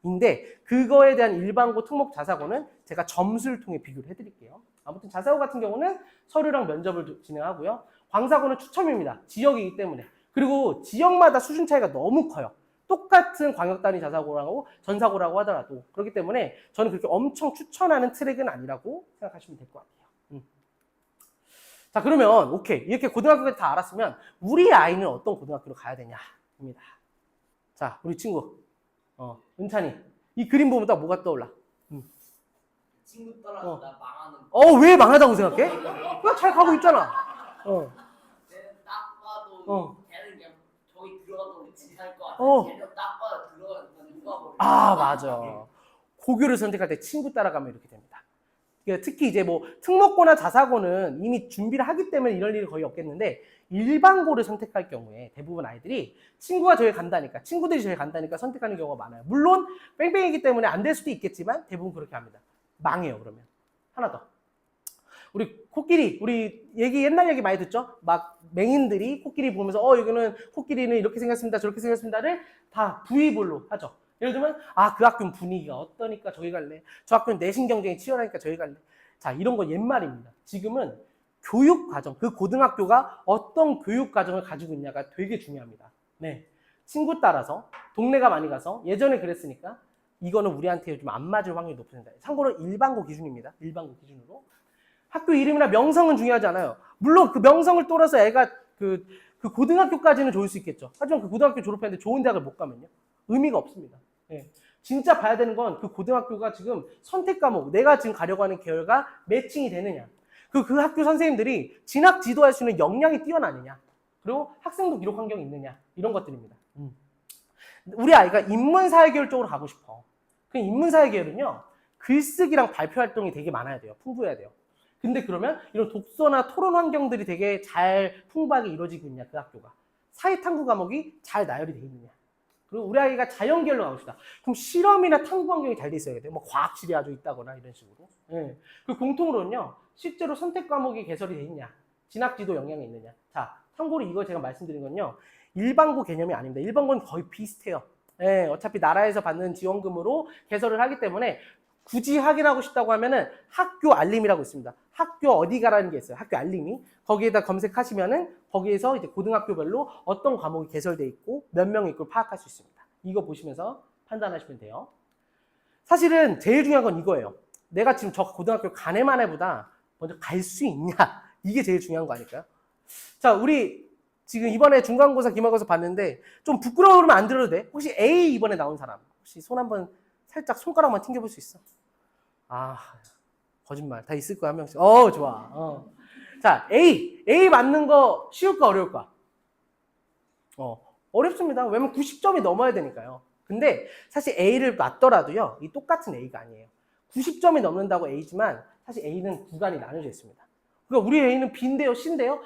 Speaker 2: 인데 그거에 대한 일반고 특목 자사고는 제가 점수를 통해 비교를 해드릴게요. 아무튼 자사고 같은 경우는 서류랑 면접을 진행하고요. 광사고는 추첨입니다. 지역이기 때문에. 그리고 지역마다 수준 차이가 너무 커요. 똑같은 광역단위 자사고라고 전사고라고 하더라도 그렇기 때문에 저는 그렇게 엄청 추천하는 트랙은 아니라고 생각하시면 될 것 같아요. 자 그러면 오케이 이렇게 고등학교까지 다 알았으면 우리 아이는 어떤 고등학교로 가야 되냐입니다. 자 우리 친구 은찬이 이 그림 보면 딱 뭐가 떠올라?
Speaker 3: 친구 따라서 나 망하는
Speaker 2: 왜 망하다고 생각해? 왜 잘 가고 있잖아.
Speaker 3: 걔는 딱 봐도 걔는 그냥 저기 들어가도 지살 것 같아. 걔는 딱 봐도 들어가도 누가 버려.
Speaker 2: 아 맞아. 고교를 선택할 때 친구 따라가면 이렇게 됩니다. 특히 이제 뭐 특목고나 자사고는 이미 준비를 하기 때문에 이럴 일이 거의 없겠는데 일반고를 선택할 경우에 대부분 아이들이 친구가 저기 간다니까 친구들이 저기 간다니까 선택하는 경우가 많아요. 물론 뺑뺑이기 때문에 안 될 수도 있겠지만 대부분 그렇게 합니다. 망해요. 그러면 하나 더 우리 코끼리 우리 옛날 얘기 많이 듣죠? 막 맹인들이 코끼리 보면서 여기는 코끼리는 이렇게 생겼습니다 저렇게 생겼습니다를 다 부위별로 하죠. 예를 들면 그 학교는 분위기가 어떠니까 저기 갈래. 저 학교는 내신 경쟁이 치열하니까 저기 갈래. 자 이런 거 옛말입니다. 지금은 교육과정 그 고등학교가 어떤 교육과정을 가지고 있냐가 되게 중요합니다. 네, 친구 따라서 동네가 많이 가서 예전에 그랬으니까 이거는 우리한테 좀 안 맞을 확률이 높습니다. 참고로 일반고 기준입니다. 일반고 기준으로 학교 이름이나 명성은 중요하지 않아요. 물론 그 명성을 따라서 애가 그 고등학교까지는 좋을 수 있겠죠. 하지만 그 고등학교 졸업했는데 좋은 대학을 못 가면요 의미가 없습니다. 네. 진짜 봐야 되는 건 그 고등학교가 지금 선택 과목 내가 지금 가려고 하는 계열과 매칭이 되느냐 그 학교 선생님들이 진학 지도할 수 있는 역량이 뛰어나느냐 그리고 학생도 기록 환경이 있느냐 이런 것들입니다. 우리 아이가 인문사회계열 쪽으로 가고 싶어. 그 인문사회계열은요 글쓰기랑 발표 활동이 되게 많아야 돼요. 풍부해야 돼요. 근데 그러면 이런 독서나 토론 환경들이 되게 잘 풍부하게 이루어지고 있냐 그 학교가 사회탐구 과목이 잘 나열이 돼 있느냐 그리고 우리 아이가 자연계열로 가고 싶다. 그럼 실험이나 탐구 환경이 잘 돼 있어야 돼요. 뭐 과학실이 아주 있다거나 이런 식으로. 네. 그 공통으로는요. 실제로 선택 과목이 개설이 돼 있냐. 진학지도 영향이 있느냐. 자, 참고로 이거 제가 말씀드린 건요. 일반고 개념이 아닙니다. 일반고는 거의 비슷해요. 네, 어차피 나라에서 받는 지원금으로 개설을 하기 때문에 굳이 확인하고 싶다고 하면은 학교 알림이라고 있습니다. 학교 어디 가라는 게 있어요. 학교 알림이. 거기에다 검색하시면은 거기에서 이제 고등학교별로 어떤 과목이 개설돼 있고 몇 명이 있고 파악할 수 있습니다. 이거 보시면서 판단하시면 돼요. 사실은 제일 중요한 건 이거예요. 내가 지금 저 고등학교 가네만 해보다 먼저 갈 수 있냐. 이게 제일 중요한 거 아닐까요? 자, 우리 지금 이번에 중간고사, 기말고사 봤는데 좀 부끄러우면 안 들어도 돼? 혹시 A 이번에 나온 사람 혹시 손 한번 살짝 손가락만 튕겨볼 수 있어? 거짓말. 다 있을 거야, 한 명씩. 좋아. 자, A 맞는 거 쉬울까, 어려울까? 어렵습니다. 왜냐면 90점이 넘어야 되니까요. 근데 사실 A를 맞더라도요, 이 똑같은 A가 아니에요. 90점이 넘는다고 A지만 사실 A는 구간이 나눠져 있습니다. 그러니까 우리 A는 B인데요, C인데요?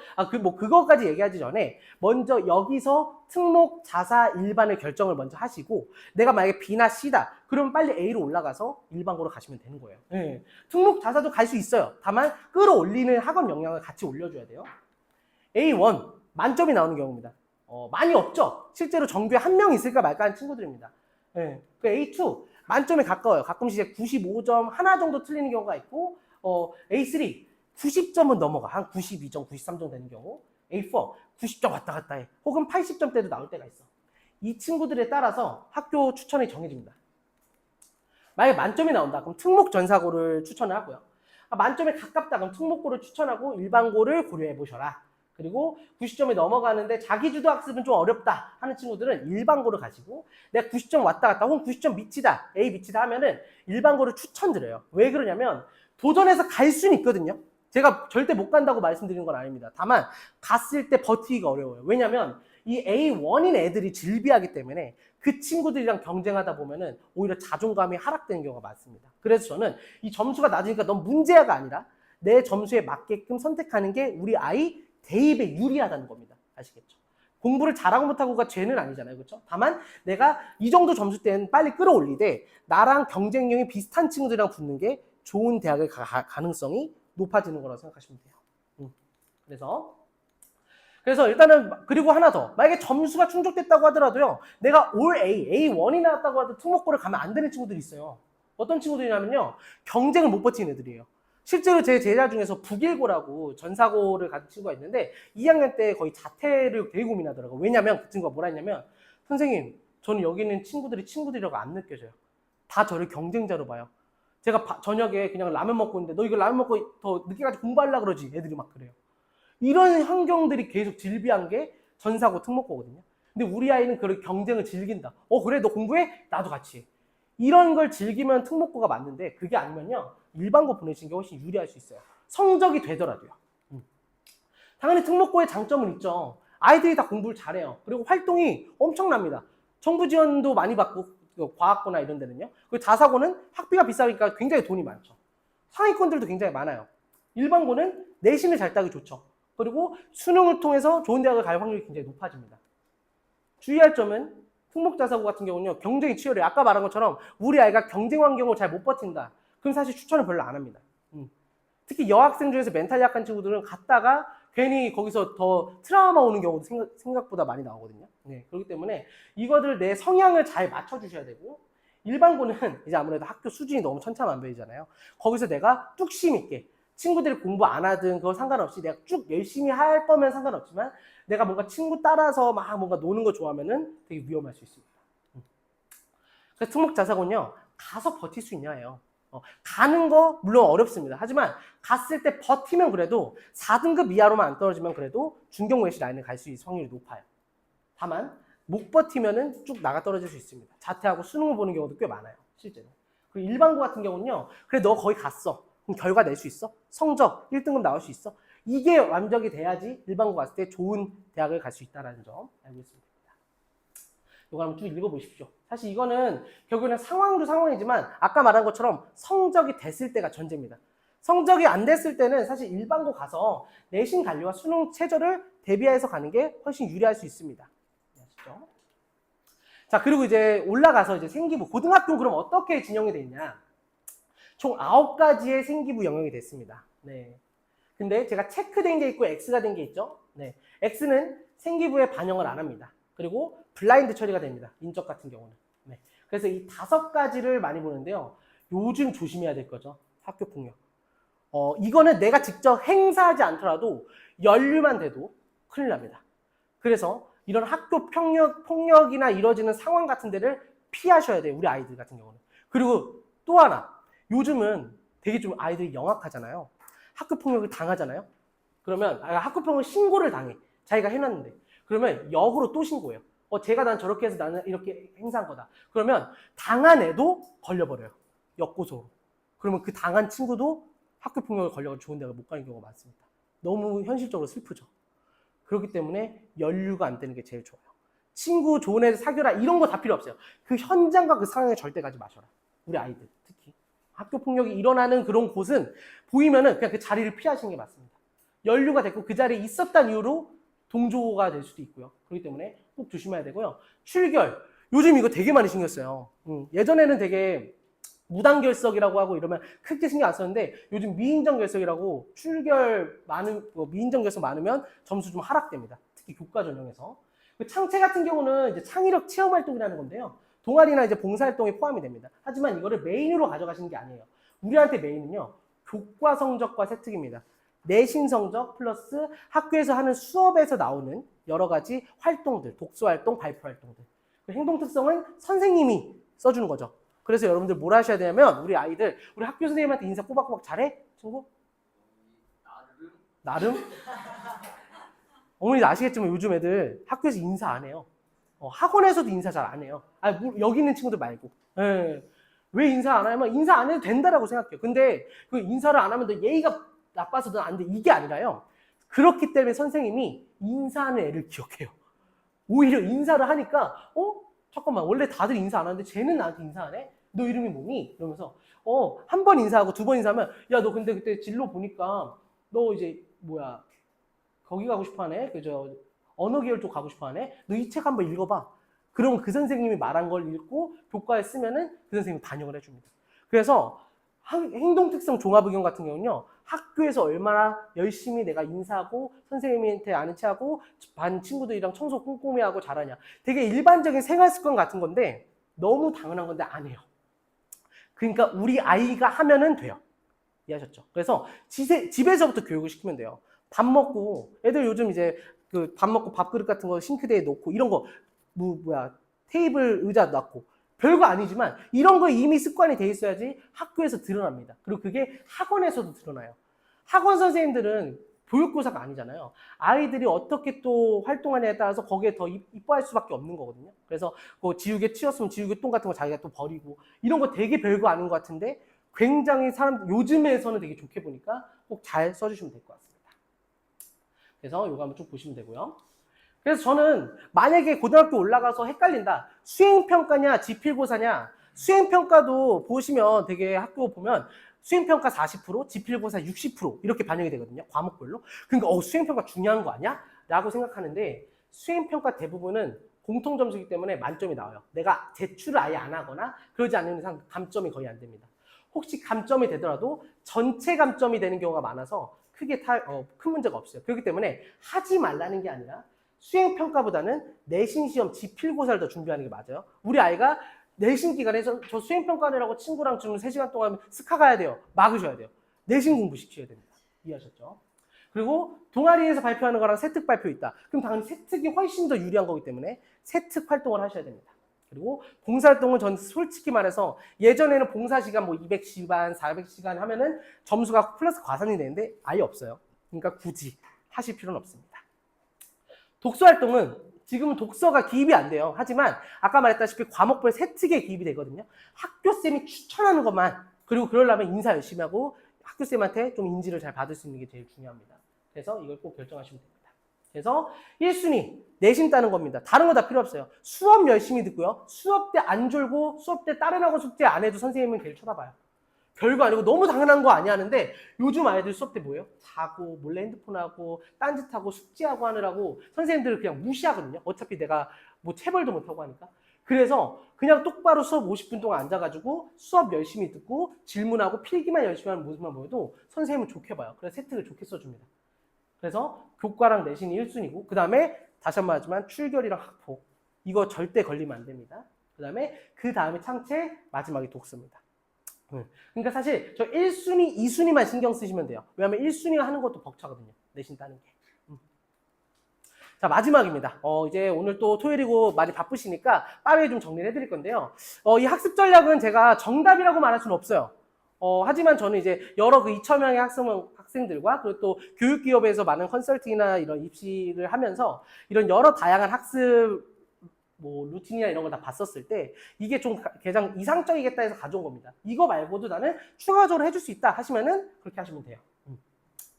Speaker 2: 그거까지 얘기하기 전에 먼저 여기서 특목, 자사, 일반을 결정을 먼저 하시고 내가 만약에 B나 C다. 그러면 빨리 A로 올라가서 일반고로 가시면 되는 거예요. 네. 특목, 자사도 갈 수 있어요. 다만 끌어올리는 학업 역량을 같이 올려줘야 돼요. A1, 만점이 나오는 경우입니다. 많이 없죠? 실제로 전교에 한 명 있을까 말까 하는 친구들입니다. 네. 그 A2, 만점에 가까워요. 가끔씩 이제 95점 하나 정도 틀리는 경우가 있고 A3, 90점은 넘어가. 한 92점, 93점 되는 경우. A4 90점 왔다 갔다 해. 혹은 80점대도 나올 때가 있어. 이 친구들에 따라서 학교 추천이 정해집니다. 만약에 만점이 나온다. 그럼 특목 전사고를 추천을 하고요. 만점에 가깝다. 그럼 특목고를 추천하고 일반고를 고려해 보셔라. 그리고 90점이 넘어가는데 자기주도 학습은 좀 어렵다 하는 친구들은 일반고를 가시고, 내가 90점 왔다 갔다 혹은 90점 미치다, A 미치다 하면은 일반고를 추천드려요. 왜 그러냐면 도전해서 갈 수는 있거든요. 제가 절대 못 간다고 말씀드리는 건 아닙니다. 다만 갔을 때 버티기가 어려워요. 왜냐면 이 A1인 애들이 질비하기 때문에 그 친구들이랑 경쟁하다 보면은 오히려 자존감이 하락되는 경우가 많습니다. 그래서 저는 이 점수가 낮으니까 넌 문제야가 아니라 내 점수에 맞게끔 선택하는 게 우리 아이 대입에 유리하다는 겁니다. 아시겠죠? 공부를 잘하고 못하고가 죄는 아니잖아요. 그렇죠? 다만 내가 이 정도 점수 때는 빨리 끌어올리되 나랑 경쟁력이 비슷한 친구들이랑 붙는 게 좋은 대학의 가능성이 높아지는 거라고 생각하시면 돼요. 그래서 일단은, 그리고 하나 더, 만약에 점수가 충족됐다고 하더라도요, 내가 올 A1이 나왔다고 하도 특목고를 가면 안 되는 친구들이 있어요. 어떤 친구들이냐면요, 경쟁을 못 버티는 애들이에요. 실제로 제 제자 중에서 북일고라고 전사고를 가진 친구가 있는데 2학년 때 거의 자퇴를 되게 고민하더라고요. 왜냐면 그 친구가 뭐라 했냐면, 선생님, 저는 여기 있는 친구들이라고 안 느껴져요. 다 저를 경쟁자로 봐요. 제가 저녁에 그냥 라면 먹고 있는데 너 이거 라면 먹고 더 늦게까지 공부하려고 그러지? 애들이 막 그래요. 이런 환경들이 계속 질비한 게 전사고 특목고거든요. 근데 우리 아이는 그런 경쟁을 즐긴다. 그래 너 공부해? 나도 같이 해. 이런 걸 즐기면 특목고가 맞는데, 그게 아니면요 일반고 보내시는 게 훨씬 유리할 수 있어요. 성적이 되더라도요. 당연히 특목고의 장점은 있죠. 아이들이 다 공부를 잘해요. 그리고 활동이 엄청납니다. 정부 지원도 많이 받고, 과학고나 이런 데는요. 그리고 다사고는 학비가 비싸니까 굉장히 돈이 많죠. 상위권들도 굉장히 많아요. 일반고는 내신을 잘 따기 좋죠. 그리고 수능을 통해서 좋은 대학을 갈 확률이 굉장히 높아집니다. 주의할 점은 특목자사고 같은 경우는요, 경쟁이 치열해요. 아까 말한 것처럼 우리 아이가 경쟁 환경을 잘 못 버틴다. 그럼 사실 추천을 별로 안 합니다. 특히 여학생 중에서 멘탈 약한 친구들은 갔다가 괜히 거기서 더 트라우마 오는 경우도 생각보다 많이 나오거든요. 그렇기 때문에 이거를 내 성향을 잘 맞춰주셔야 되고, 일반고는 이제 아무래도 학교 수준이 너무 천차만별이잖아요. 거기서 내가 뚝심 있게 친구들이 공부 안 하든 그거 상관없이 내가 쭉 열심히 할 거면 상관없지만, 내가 뭔가 친구 따라서 막 뭔가 노는 거 좋아하면은 되게 위험할 수 있습니다. 그래서 특목자사고는요, 가서 버틸 수 있냐예요. 가는 거 물론 어렵습니다. 하지만 갔을 때 버티면 그래도 4등급 이하로만 안 떨어지면 그래도 중경외시 라인을 갈 수 있을 확률이 높아요. 다만 못 버티면은 쭉 나가 떨어질 수 있습니다. 자퇴하고 수능을 보는 경우도 꽤 많아요. 실제로. 그리고 일반고 같은 경우는요, 그래 너 거기 갔어. 그럼 결과 낼 수 있어? 성적 1등급 나올 수 있어? 이게 완벽이 돼야지 일반고 갔을 때 좋은 대학을 갈 수 있다는 점 알고 있습니다. 이거 한번 쭉 읽어보십시오. 사실 이거는 결국에는 상황도 상황이지만 아까 말한 것처럼 성적이 됐을 때가 전제입니다. 성적이 안 됐을 때는 사실 일반고 가서 내신 관리와 수능 최저를 대비해서 가는 게 훨씬 유리할 수 있습니다. 아시죠? 자, 그리고 이제 올라가서 이제 생기부, 고등학교는 그럼 어떻게 진영이 돼 있냐? 총 9가지의 생기부 영역이 됐습니다. 근데 제가 체크된 게 있고 X가 된 게 있죠. X는 생기부에 반영을 안 합니다. 그리고 블라인드 처리가 됩니다. 인적 같은 경우는. 그래서 이 5가지를 많이 보는데요. 요즘 조심해야 될 거죠. 학교 폭력. 이거는 내가 직접 행사하지 않더라도 연루만 돼도 큰일 납니다. 그래서 이런 학교 폭력이나 이뤄지는 상황 같은 데를 피하셔야 돼요. 우리 아이들 같은 경우는. 그리고 또 하나. 요즘은 되게 좀 아이들이 영악하잖아요. 학교 폭력을 당하잖아요. 그러면 학교 폭력 신고를 당해. 자기가 해놨는데. 그러면 역으로 또 신고해요. 제가 난 저렇게 해서 나는 이렇게 행사한 거다. 그러면 당한 애도 걸려버려요. 역고소로. 그러면 그 당한 친구도 학교 폭력을 걸려서 좋은 대학을 못 가는 경우가 많습니다. 너무 현실적으로 슬프죠. 그렇기 때문에 연루가 안 되는 게 제일 좋아요. 친구 좋은 애들 사귀어라 이런 거 다 필요 없어요. 그 현장과 그 상황에 절대 가지 마셔라. 우리 아이들 특히. 학교 폭력이 일어나는 그런 곳은 보이면은 그냥 그 자리를 피하시는 게 맞습니다. 연루가 됐고 그 자리에 있었다는 이유로 동조가 될 수도 있고요. 그렇기 때문에 꼭 조심해야 되고요. 출결. 요즘 이거 되게 많이 신경 써요. 예전에는 되게 무단결석이라고 하고 이러면 크게 신경 안 썼는데 요즘 미인정결석이라고 미인정결석 많으면 점수 좀 하락됩니다. 특히 교과 전형에서. 창체 같은 경우는 이제 창의력 체험활동이라는 건데요. 동아리나 이제 봉사활동이 포함이 됩니다. 하지만 이거를 메인으로 가져가시는 게 아니에요. 우리한테 메인은요, 교과 성적과 세특입니다. 내신 성적 플러스 학교에서 하는 수업에서 나오는 여러 가지 활동들, 독서 활동, 발표 활동들. 행동 특성은 선생님이 써주는 거죠. 그래서 여러분들 뭘 하셔야 되냐면 우리 아이들, 우리 학교 선생님한테 인사 꼬박꼬박 잘해? 친구? 나름? 어머니도 아시겠지만 요즘 애들 학교에서 인사 안 해요. 학원에서도 인사 잘 안 해요. 여기 있는 친구들 말고. 예. 왜 인사 안 하면 인사 안 해도 된다라고 생각해요. 근데 그 인사를 안 하면 너 예의가 나빠서 넌 안 돼. 이게 아니라요. 그렇기 때문에 선생님이 인사하는 애를 기억해요. 오히려 인사를 하니까 잠깐만 원래 다들 인사 안 하는데 쟤는 나한테 인사 안 해? 너 이름이 뭐니? 이러면서 한 번 인사하고 두 번 인사하면 야 너 근데 그때 진로 보니까 너 이제 뭐야 거기 가고 싶어 하네? 그저 언어 계열 쪽 가고 싶어 하네? 너 이 책 한번 읽어봐. 그러면 그 선생님이 말한 걸 읽고 교과에 쓰면은 그 선생님이 반영을 해줍니다. 그래서 행동 특성 종합 의견 같은 경우는요. 학교에서 얼마나 열심히 내가 인사하고 선생님한테 아는 체하고 반 친구들이랑 청소 꼼꼼히 하고 잘하냐. 되게 일반적인 생활 습관 같은 건데 너무 당연한 건데 안 해요. 그러니까 우리 아이가 하면은 돼요. 이해하셨죠? 그래서 집에서부터 교육을 시키면 돼요. 밥 먹고 애들 요즘 이제 그 밥 먹고 밥그릇 같은 거 싱크대에 놓고 이런 거 테이블 의자 놨고 별거 아니지만 이런 거 이미 습관이 돼 있어야지 학교에서 드러납니다. 그리고 그게 학원에서도 드러나요. 학원 선생님들은 보육교사가 아니잖아요. 아이들이 어떻게 또 활동하냐에 따라서 거기에 더 이뻐할 수밖에 없는 거거든요. 그래서 뭐 지우개 치웠으면 지우개 똥 같은 거 자기가 또 버리고 이런 거 되게 별거 아닌 것 같은데 굉장히 요즘에서는 되게 좋게 보니까 꼭 잘 써주시면 될 것 같습니다. 그래서 이거 한번 쭉 보시면 되고요. 그래서 저는 만약에 고등학교 올라가서 헷갈린다. 수행평가냐 지필고사냐. 수행평가도 보시면 되게 학교 보면 수행평가 40%, 지필고사 60% 이렇게 반영이 되거든요. 과목별로. 그러니까 수행평가 중요한 거 아니야? 라고 생각하는데 수행평가 대부분은 공통점수이기 때문에 만점이 나와요. 내가 제출을 아예 안 하거나 그러지 않는 이상 감점이 거의 안 됩니다. 혹시 감점이 되더라도 전체 감점이 되는 경우가 많아서 크게 큰 문제가 없어요. 그렇기 때문에 하지 말라는 게 아니라 수행평가보다는 내신시험, 지필고사를 더 준비하는 게 맞아요. 우리 아이가 내신 기간에서 저 수행평가하느라고 친구랑 지금 3시간 동안 스카 가야 돼요. 막으셔야 돼요. 내신 공부 시켜야 됩니다. 이해하셨죠? 그리고 동아리에서 발표하는 거랑 세특 발표 있다. 그럼 당연히 세특이 훨씬 더 유리한 거기 때문에 세특 활동을 하셔야 됩니다. 그리고 봉사활동은 전 솔직히 말해서 예전에는 봉사시간 200시간, 400시간 하면은 점수가 플러스 과산이 되는데 아예 없어요. 그러니까 굳이 하실 필요는 없습니다. 독서활동은 지금은 독서가 기입이 안 돼요. 하지만 아까 말했다시피 과목별 세특에 기입이 되거든요. 학교쌤이 추천하는 것만 그리고 그러려면 인사 열심히 하고 학교쌤한테 좀 인지를 잘 받을 수 있는 게 제일 중요합니다. 그래서 이걸 꼭 결정하시면 됩니다. 그래서 1순위 내신 따는 겁니다. 다른 거 다 필요 없어요. 수업 열심히 듣고요. 수업 때 안 졸고 수업 때 다른 학원 숙제 안 해도 선생님은 걔를 쳐다봐요. 별거 아니고 너무 당연한 거 아니야 하는데 요즘 아이들 수업 때 뭐예요? 자고 몰래 핸드폰하고 딴짓하고 숙제하고 하느라고 선생님들을 그냥 무시하거든요. 어차피 내가 뭐 체벌도 못하고 하니까. 그래서 그냥 똑바로 수업 50분 동안 앉아가지고 수업 열심히 듣고 질문하고 필기만 열심히 하는 모습만 보여도 선생님은 좋게 봐요. 그래서 세특을 좋게 써줍니다. 그래서 교과랑 내신이 1순위고 그 다음에 다시 한 번 하지만 출결이랑 학폭 이거 절대 걸리면 안 됩니다. 그 다음에 창체 마지막에 독서입니다. 그러니까 사실 저 1순위, 2순위만 신경 쓰시면 돼요. 왜냐하면 1순위가 하는 것도 벅차거든요. 내신 따는 게. 자, 마지막입니다. 이제 오늘 또 토요일이고 많이 바쁘시니까 빠르게 좀 정리를 해드릴 건데요. 이 학습 전략은 제가 정답이라고 말할 수는 없어요. 하지만 저는 이제 여러 그 2,000명의 학생들과 그리고 또 교육기업에서 많은 컨설팅이나 이런 입시를 하면서 이런 여러 다양한 학습 루틴이나 이런 걸 다 봤었을 때 이게 좀 가장 이상적이겠다 해서 가져온 겁니다. 이거 말고도 나는 추가적으로 해줄 수 있다 하시면은 그렇게 하시면 돼요.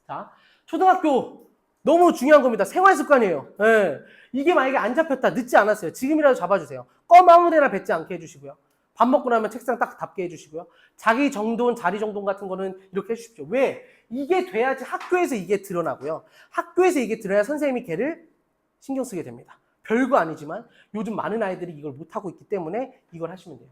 Speaker 2: 자, 초등학교 너무 중요한 겁니다. 생활 습관이에요. 네. 이게 만약에 안 잡혔다, 늦지 않았어요. 지금이라도 잡아주세요. 껌 아무데나 뱉지 않게 해주시고요. 밥 먹고 나면 책상 딱 닫게 해주시고요. 자기 정돈, 자리 정돈 같은 거는 이렇게 해주십시오. 왜? 이게 돼야지 학교에서 이게 드러나고요. 학교에서 이게 드러나야 선생님이 걔를 신경 쓰게 됩니다. 별거 아니지만 요즘 많은 아이들이 이걸 못하고 있기 때문에 이걸 하시면 돼요.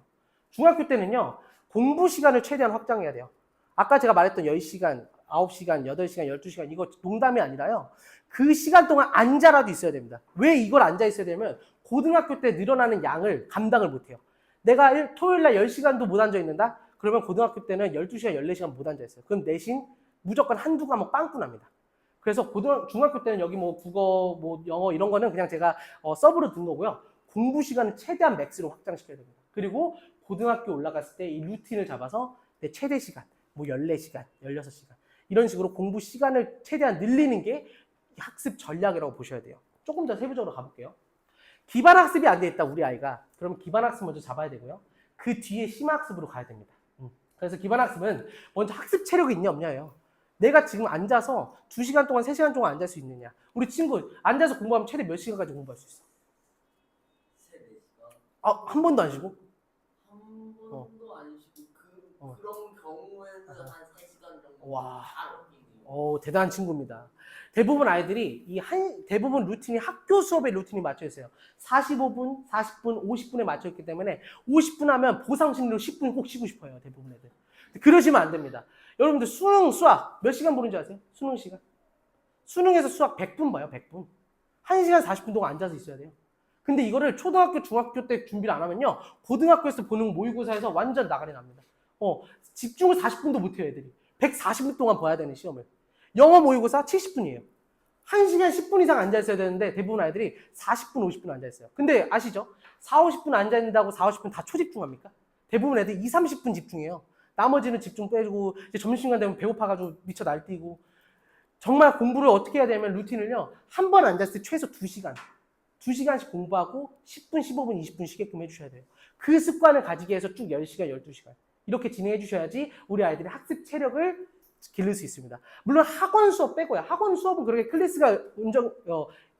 Speaker 2: 중학교 때는요. 공부 시간을 최대한 확장해야 돼요. 아까 제가 말했던 10시간, 9시간, 8시간, 12시간 이거 농담이 아니라요. 그 시간 동안 앉아라도 있어야 됩니다. 왜 이걸 앉아 있어야 되냐면 고등학교 때 늘어나는 양을 감당을 못해요. 내가 토요일날 10시간도 못 앉아 있는다? 그러면 고등학교 때는 12시간, 14시간 못 앉아 있어요. 그럼 내신 무조건 한두 과목 빵꾸 납니다. 그래서 중학교 때는 여기 뭐 국어, 뭐 영어 이런 거는 그냥 제가 서브로 둔 거고요. 공부 시간은 최대한 맥스로 확장시켜야 됩니다. 그리고 고등학교 올라갔을 때 이 루틴을 잡아서 내 최대 시간, 뭐 14시간, 16시간 이런 식으로 공부 시간을 최대한 늘리는 게 학습 전략이라고 보셔야 돼요. 조금 더 세부적으로 가볼게요. 기반 학습이 안 돼 있다 우리 아이가. 그럼 기반 학습 먼저 잡아야 되고요. 그 뒤에 심화 학습으로 가야 됩니다. 그래서 기반 학습은 먼저 학습 체력이 있냐 없냐예요. 내가 지금 앉아서 2시간 동안 3시간 동안 앉을 수 있느냐. 우리 친구 앉아서 공부하면 최대 몇 시간까지 공부할 수 있어?
Speaker 3: 3-4시간?
Speaker 2: 한 번도 안 쉬고?
Speaker 3: 한 번도 안 쉬고 그런 경우에는 한 3시간 정도
Speaker 2: 와.
Speaker 3: 하루.
Speaker 2: 대단한 친구입니다. 대부분 아이들이 대부분 루틴이 학교 수업의 루틴이 맞춰 있어요. 45분, 40분, 50분에 맞춰 있기 때문에 50분 하면 보상 심리로 10분 꼭 쉬고 싶어요. 대부분 애들. 그러시면 안 됩니다. 여러분들 수능, 수학 몇 시간 보는 줄 아세요? 수능 시간. 수능에서 수학 100분 봐요. 100분. 1시간 40분 동안 앉아서 있어야 돼요. 근데 이거를 초등학교, 중학교 때 준비를 안 하면요. 고등학교에서 보는 모의고사에서 완전 나가리 납니다. 집중을 40분도 못 해요, 애들이. 140분 동안 봐야 되는 시험을. 영어 모의고사 70분이에요. 1시간 10분 이상 앉아있어야 되는데 대부분 아이들이 40분, 50분 앉아있어요. 근데 아시죠? 4, 50분 앉아있는다고 4, 50분 다 초집중합니까? 대부분 애들 2, 30분 집중해요. 나머지는 집중 빼주고 이제 점심시간 되면 배고파가지고 미쳐 날뛰고 정말 공부를 어떻게 해야 되냐면 루틴을요. 한 번 앉았을 때 최소 2시간. 2시간씩 공부하고 10분, 15분, 20분 쉬게끔 해주셔야 돼요. 그 습관을 가지기 위해서 쭉 10시간, 12시간. 이렇게 진행해 주셔야지 우리 아이들의 학습 체력을 기를 수 있습니다. 물론 학원 수업 빼고요. 학원 수업은 그렇게 클래스가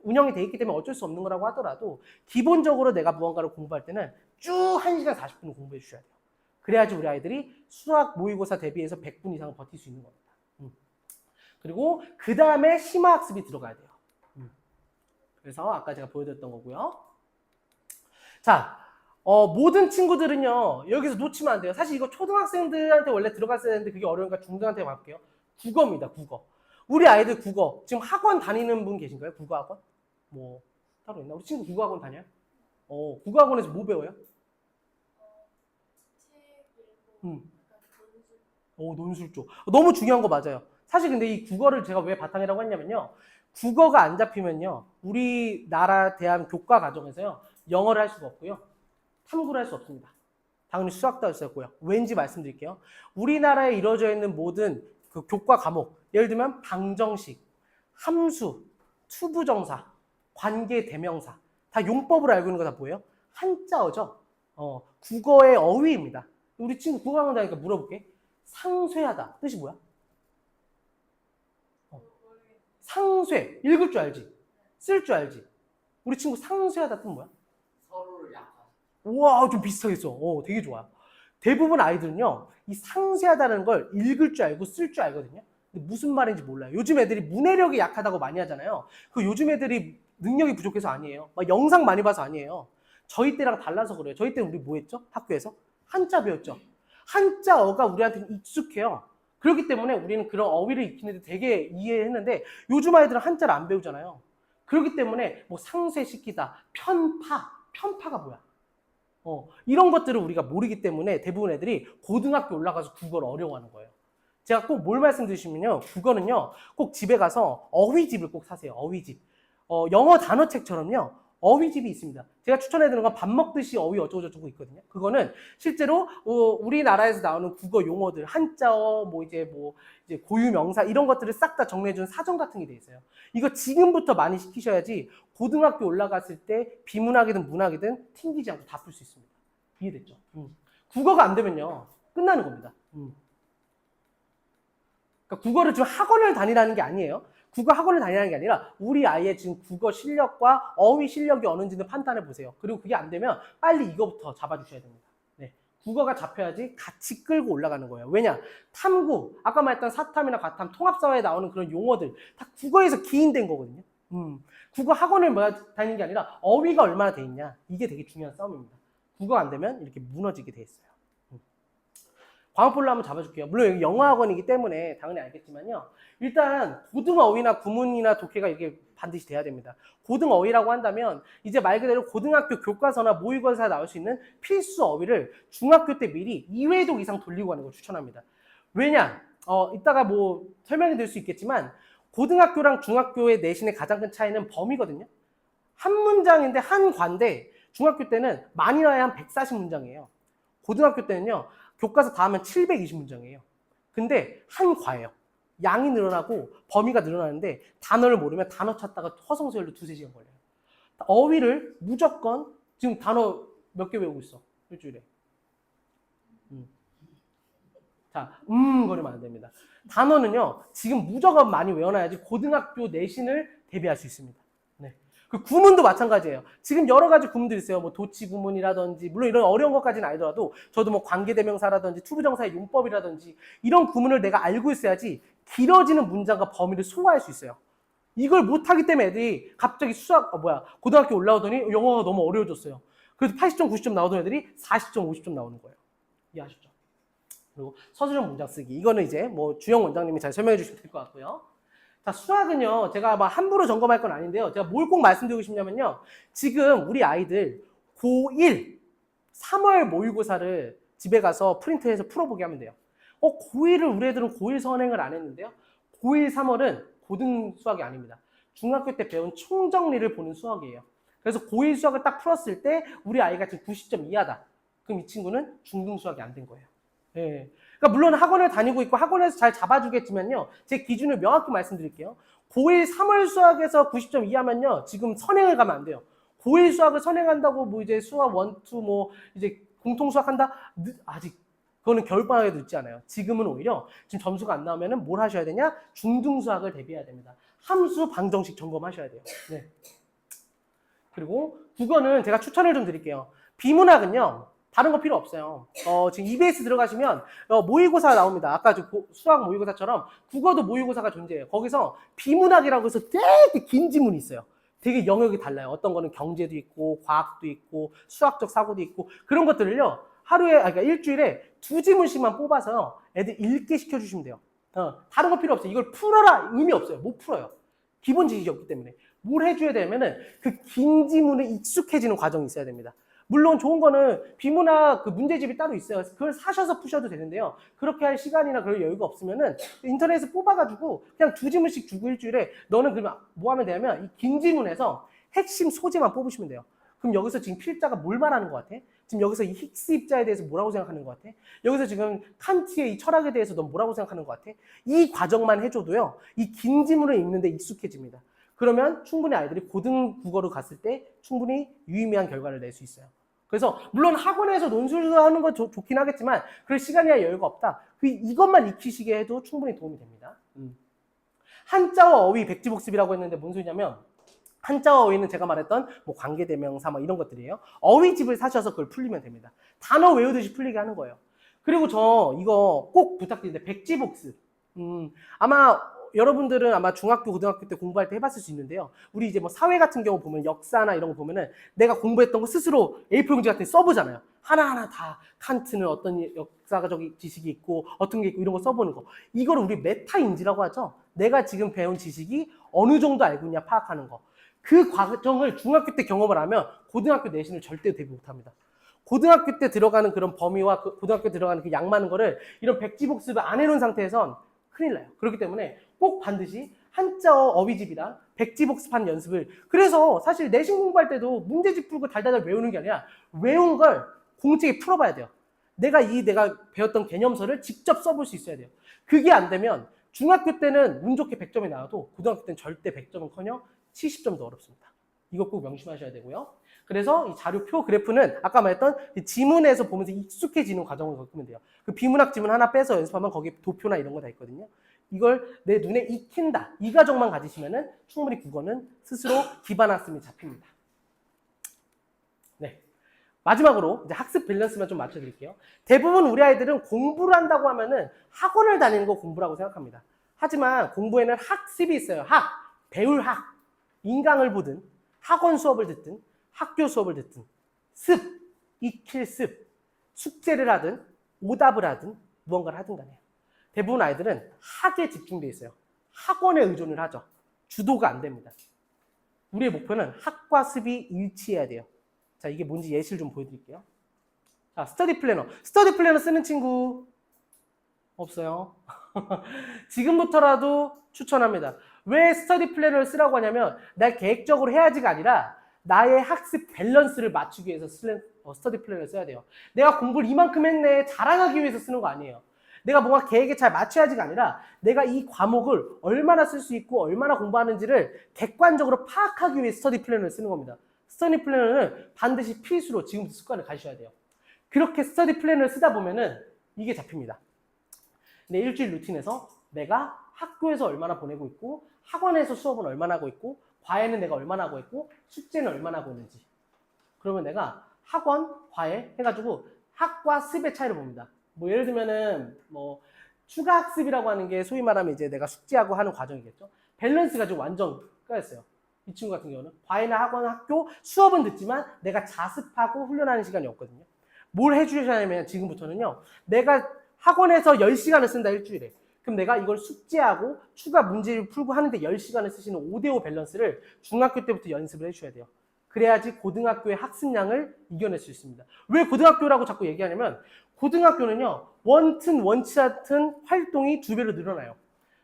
Speaker 2: 운영이 돼 있기 때문에 어쩔 수 없는 거라고 하더라도 기본적으로 내가 무언가를 공부할 때는 쭉 1시간 40분 공부해 주셔야 돼요. 그래야지 우리 아이들이 수학 모의고사 대비해서 100분 이상 버틸 수 있는 겁니다. 그리고 그 다음에 심화 학습이 들어가야 돼요. 그래서 아까 제가 보여드렸던 거고요. 자, 모든 친구들은요, 여기서 놓치면 안 돼요. 사실 이거 초등학생들한테 원래 들어갔어야 했는데 그게 어려우니까 중등한테 갈게요. 국어입니다, 국어. 우리 아이들 국어. 지금 학원 다니는 분 계신가요? 국어 학원? 뭐, 따로 있나? 우리 친구 국어 학원 다녀요? 국어 학원에서 뭐 배워요?
Speaker 4: 책 읽고 논술.
Speaker 2: 논술 쪽. 너무 중요한 거 맞아요. 사실 근데 이 국어를 제가 왜 바탕이라고 했냐면요. 국어가 안 잡히면요. 우리나라 대한 교과 과정에서요. 영어를 할 수가 없고요. 탐구를 할 수 없습니다. 당연히 수학도 할 수 없고요. 왠지 말씀드릴게요. 우리나라에 이루어져 있는 모든 그 교과 과목, 예를 들면 방정식, 함수, 투부정사, 관계대명사, 다 용법으로 알고 있는 거 다 뭐예요? 한자어죠. 국어의 어휘입니다. 우리 친구 국어 학원 다니까 물어볼게. 상쇄하다 뜻이 뭐야? 상쇄 읽을 줄 알지? 쓸 줄 알지? 우리 친구 상쇄하다 뜻 뭐야?
Speaker 3: 서로를 약화.
Speaker 2: 우와, 좀 비슷하겠어. 되게 좋아요. 대부분 아이들은요, 이 상쇄하다는 걸 읽을 줄 알고 쓸 줄 알거든요. 근데 무슨 말인지 몰라요. 요즘 애들이 문해력이 약하다고 많이 하잖아요. 그 요즘 애들이 능력이 부족해서 아니에요. 막 영상 많이 봐서 아니에요. 저희 때랑 달라서 그래요. 저희 때는 우리 뭐 했죠? 학교에서? 한자 배웠죠. 한자어가 우리한테는 익숙해요. 그렇기 때문에 우리는 그런 어휘를 익히는데 되게 이해했는데 요즘 아이들은 한자를 안 배우잖아요. 그렇기 때문에 뭐 상쇄시키다, 편파가 뭐야? 이런 것들을 우리가 모르기 때문에 대부분 애들이 고등학교 올라가서 국어를 어려워하는 거예요. 제가 꼭 뭘 말씀드리시면요. 국어는요. 꼭 집에 가서 어휘집을 꼭 사세요. 어휘집. 영어 단어책처럼요. 어휘집이 있습니다. 제가 추천해드리는 건 밥 먹듯이 어휘 어쩌고저쩌고 있거든요. 그거는 실제로 우리나라에서 나오는 국어 용어들, 한자어, 이제 고유명사 이런 것들을 싹 다 정리해주는 사전 같은 게 돼 있어요. 이거 지금부터 많이 시키셔야지 고등학교 올라갔을 때 비문학이든 문학이든 튕기지 않고 다 풀 수 있습니다. 이해됐죠? 국어가 안 되면요. 끝나는 겁니다. 그러니까 국어를 지금 학원을 다니라는 게 아니에요. 국어 학원을 다니라는 게 아니라 우리 아이의 지금 국어 실력과 어휘 실력이 어느인지는 판단해 보세요. 그리고 그게 안 되면 빨리 이거부터 잡아주셔야 됩니다. 네. 국어가 잡혀야지 같이 끌고 올라가는 거예요. 왜냐? 탐구, 아까 말했던 사탐이나 과탐, 통합사회에 나오는 그런 용어들 다 국어에서 기인된 거거든요. 국어 학원을 다니는 게 아니라 어휘가 얼마나 돼 있냐. 이게 되게 중요한 싸움입니다. 국어가 안 되면 이렇게 무너지게 돼 있어요. 광어볼로 한번 잡아줄게요. 물론 여기 영어학원이기 때문에 당연히 알겠지만요. 일단 고등어휘나 구문이나 독해가 이게 반드시 돼야 됩니다. 고등어휘라고 한다면 이제 말 그대로 고등학교 교과서나 모의고사에 나올 수 있는 필수 어휘를 중학교 때 미리 2회독 이상 돌리고 가는 걸 추천합니다. 왜냐? 이따가 뭐 설명이 될 수 있겠지만 고등학교랑 중학교의 내신의 가장 큰 차이는 범위거든요. 한 문장인데 한 과인데 중학교 때는 많이 나야 한 140문장이에요. 고등학교 때는요. 교과서 다 하면 720문장이에요. 근데 한 과예요. 양이 늘어나고 범위가 늘어나는데 단어를 모르면 단어 찾다가 허송세월로 2-3시간 걸려요. 어휘를 무조건 지금 단어 몇 개 외우고 있어? 일주일에. 자, 거리면 안 됩니다. 단어는요, 지금 무조건 많이 외워놔야지 고등학교 내신을 대비할 수 있습니다. 네. 그 구문도 마찬가지예요. 지금 여러 가지 구문들이 있어요. 뭐 도치 구문이라든지, 물론 이런 어려운 것까지는 아니더라도 저도 뭐 관계대명사라든지 투부정사의 용법이라든지 이런 구문을 내가 알고 있어야지 길어지는 문장과 범위를 소화할 수 있어요. 이걸 못하기 때문에 애들이 갑자기 고등학교 올라오더니 영어가 너무 어려워졌어요. 그래서 80점, 90점 나오던 애들이 40점, 50점 나오는 거예요. 이해하셨죠? 그리고 서술형 문장 쓰기. 이거는 이제 뭐 주영 원장님이 잘 설명해 주시면 될 것 같고요. 자, 수학은요, 제가 막 함부로 점검할 건 아닌데요. 제가 뭘 꼭 말씀드리고 싶냐면요. 지금 우리 아이들 고1, 3월 모의고사를 집에 가서 프린트해서 풀어보게 하면 돼요. 고1을 우리 애들은 고1 선행을 안 했는데요. 고1, 3월은 고등 수학이 아닙니다. 중학교 때 배운 총정리를 보는 수학이에요. 그래서 고1 수학을 딱 풀었을 때 우리 아이가 지금 90점 이하다. 그럼 이 친구는 중등 수학이 안 된 거예요. 예. 그러니까 물론 학원을 다니고 있고 학원에서 잘 잡아주겠지만요. 제 기준을 명확히 말씀드릴게요. 고1 3월 수학에서 90점 이하면요. 지금 선행을 가면 안 돼요. 고1 수학을 선행한다고 뭐 이제 수학 1, 2 뭐 이제 공통 수학 한다? 아직 그거는 겨울방학에도 늦지 않아요. 지금은 오히려 지금 점수가 안 나오면은 뭘 하셔야 되냐? 중등 수학을 대비해야 됩니다. 함수 방정식 점검하셔야 돼요. 네. 그리고 국어는 제가 추천을 좀 드릴게요. 비문학은요. 다른 거 필요 없어요. 지금 EBS 들어가시면 모의고사 나옵니다. 아까 수학 모의고사처럼 국어도 모의고사가 존재해요. 거기서 비문학이라고 해서 되게 긴 지문이 있어요. 되게 영역이 달라요. 어떤 거는 경제도 있고 과학도 있고 수학적 사고도 있고 그런 것들을요. 그러니까 일주일에 2지문씩만 뽑아서 애들 읽게 시켜주시면 돼요. 다른 거 필요 없어요. 이걸 풀어라 의미 없어요. 못 풀어요. 기본 지식이 없기 때문에. 뭘 해줘야 되면은 그 긴 지문에 익숙해지는 과정이 있어야 됩니다. 물론 좋은 거는 비문학 그 문제집이 따로 있어요. 그걸 사셔서 푸셔도 되는데요. 그렇게 할 시간이나 그럴 여유가 없으면은 인터넷에서 뽑아가지고 그냥 2지문씩 주고 일주일에 너는 그러면 뭐 하면 되냐면 이 긴 지문에서 핵심 소재만 뽑으시면 돼요. 그럼 여기서 지금 필자가 뭘 말하는 것 같아? 지금 여기서 이 힉스 입자에 대해서 뭐라고 생각하는 것 같아? 여기서 지금 칸트의 이 철학에 대해서 넌 뭐라고 생각하는 것 같아? 이 과정만 해줘도요. 이 긴 지문을 읽는데 익숙해집니다. 그러면 충분히 아이들이 고등 국어로 갔을 때 충분히 유의미한 결과를 낼 수 있어요. 그래서 물론 학원에서 논술을 하는 건 좋긴 하겠지만 그럴 시간이나 여유가 없다. 이것만 익히시게 해도 충분히 도움이 됩니다. 한자어 어휘 백지복습이라고 했는데 뭔 소리냐면 한자어 어휘는 제가 말했던 뭐 관계대명사 뭐 이런 것들이에요. 어휘집을 사셔서 그걸 풀리면 됩니다. 단어 외우듯이 풀리게 하는 거예요. 그리고 저 이거 꼭 부탁드리는데 백지복습. 아마 여러분들은 아마 중학교, 고등학교 때 공부할 때 해봤을 수 있는데요. 우리 이제 뭐 사회 같은 경우 보면 역사나 이런 거 보면은 내가 공부했던 거 스스로 A4 용지 같은 데 써보잖아요. 하나하나 다 칸트는 어떤 역사적 지식이 있고 어떤 게 있고 이런 거 써보는 거. 이걸 우리 메타인지라고 하죠. 내가 지금 배운 지식이 어느 정도 알고 있냐 파악하는 거. 그 과정을 중학교 때 경험을 하면 고등학교 내신을 절대 대비 못합니다. 고등학교 때 들어가는 그런 범위와 고등학교 때 들어가는 그 양 많은 거를 이런 백지복습을 안 해놓은 상태에선 큰일 나요. 그렇기 때문에 꼭 반드시 한자어 어휘집이랑 백지복습하는 연습을 그래서 사실 내신 공부할 때도 문제집 풀고 달달달 외우는 게 아니라 외운 걸 공책에 풀어봐야 돼요. 내가 배웠던 개념서를 직접 써볼 수 있어야 돼요. 그게 안 되면 중학교 때는 운 좋게 100점이 나와도 고등학교 때는 절대 100점은커녕 70점도 어렵습니다. 이거 꼭 명심하셔야 되고요. 그래서 이 자료표 그래프는 아까 말했던 이 지문에서 보면서 익숙해지는 과정을 겪으면 돼요. 그 비문학 지문 하나 빼서 연습하면 거기에 도표나 이런 거 다 있거든요. 이걸 내 눈에 익힌다. 이 과정만 가지시면은 충분히 국어는 스스로 기반학습이 잡힙니다. 네. 마지막으로 이제 학습 밸런스만 좀 맞춰드릴게요. 대부분 우리 아이들은 공부를 한다고 하면은 학원을 다니는 거 공부라고 생각합니다. 하지만 공부에는 학습이 있어요. 배울 학. 인강을 보든 학원 수업을 듣든 학교 수업을 듣든 습, 익힐 습, 숙제를 하든 오답을 하든 무언가를 하든 간에요. 대부분 아이들은 학에 집중돼 있어요. 학원에 의존을 하죠. 주도가 안 됩니다. 우리의 목표는 학과 습이 일치해야 돼요. 자, 이게 뭔지 예시를 좀 보여드릴게요. 자, 스터디 플래너. 스터디 플래너 쓰는 친구 없어요. 지금부터라도 추천합니다. 왜 스터디 플래너를 쓰라고 하냐면 나 계획적으로 해야지가 아니라 나의 학습 밸런스를 맞추기 위해서 스터디 플래너를 써야 돼요. 내가 공부를 이만큼 했네 자랑하기 위해서 쓰는 거 아니에요. 내가 뭔가 계획에 잘 맞춰야지가 아니라 내가 이 과목을 얼마나 쓸 수 있고 얼마나 공부하는지를 객관적으로 파악하기 위해 스터디 플래너를 쓰는 겁니다. 스터디 플래너는 반드시 필수로 지금부터 습관을 가지셔야 돼요. 그렇게 스터디 플래너를 쓰다 보면은 이게 잡힙니다. 내 일주일 루틴에서 내가 학교에서 얼마나 보내고 있고 학원에서 수업은 얼마나 하고 있고 과외는 내가 얼마나 하고 있고 숙제는 얼마나 하고 있는지. 그러면 내가 학원, 과외 해가지고 학과 습의 차이를 봅니다. 뭐 예를 들면은 뭐 추가 학습이라고 하는 게 소위 말하면 이제 내가 숙제하고 하는 과정이겠죠. 밸런스가 좀 완전 까였어요. 이 친구 같은 경우는 과외나 학원, 학교 수업은 듣지만 내가 자습하고 훈련하는 시간이 없거든요. 뭘 해주셔야냐면 지금부터는요. 내가 학원에서 10시간을 쓴다 일주일에. 그럼 내가 이걸 숙제하고 추가 문제를 풀고 하는데 10시간을 쓰시는 5대5 밸런스를 중학교 때부터 연습을 해주셔야 돼요. 그래야지 고등학교의 학습량을 이겨낼 수 있습니다. 왜 고등학교라고 자꾸 얘기하냐면 고등학교는요. 원튼 원치 않든 활동이 2배로 늘어나요.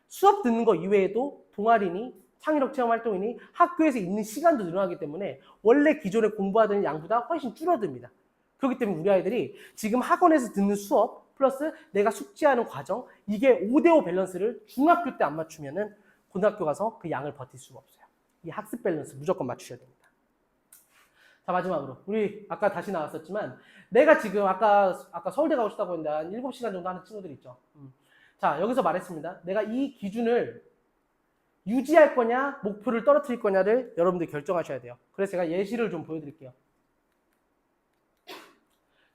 Speaker 2: 수업 듣는 거 이외에도 동아리니 창의력 체험 활동이니 학교에서 있는 시간도 늘어나기 때문에 원래 기존에 공부하던 양보다 훨씬 줄어듭니다. 그렇기 때문에 우리 아이들이 지금 학원에서 듣는 수업 플러스 내가 숙제하는 과정 이게 5대5 밸런스를 중학교 때 안 맞추면은 고등학교 가서 그 양을 버틸 수가 없어요. 이 학습 밸런스 무조건 맞추셔야 됩니다. 자 마지막으로 우리 아까 다시 나왔었지만 내가 지금 아까 서울대 가고 싶다고 했는데 한 7시간 정도 하는 친구들 있죠. 자 여기서 말했습니다. 내가 이 기준을 유지할 거냐 목표를 떨어뜨릴 거냐를 여러분들 결정하셔야 돼요. 그래서 제가 예시를 좀 보여드릴게요.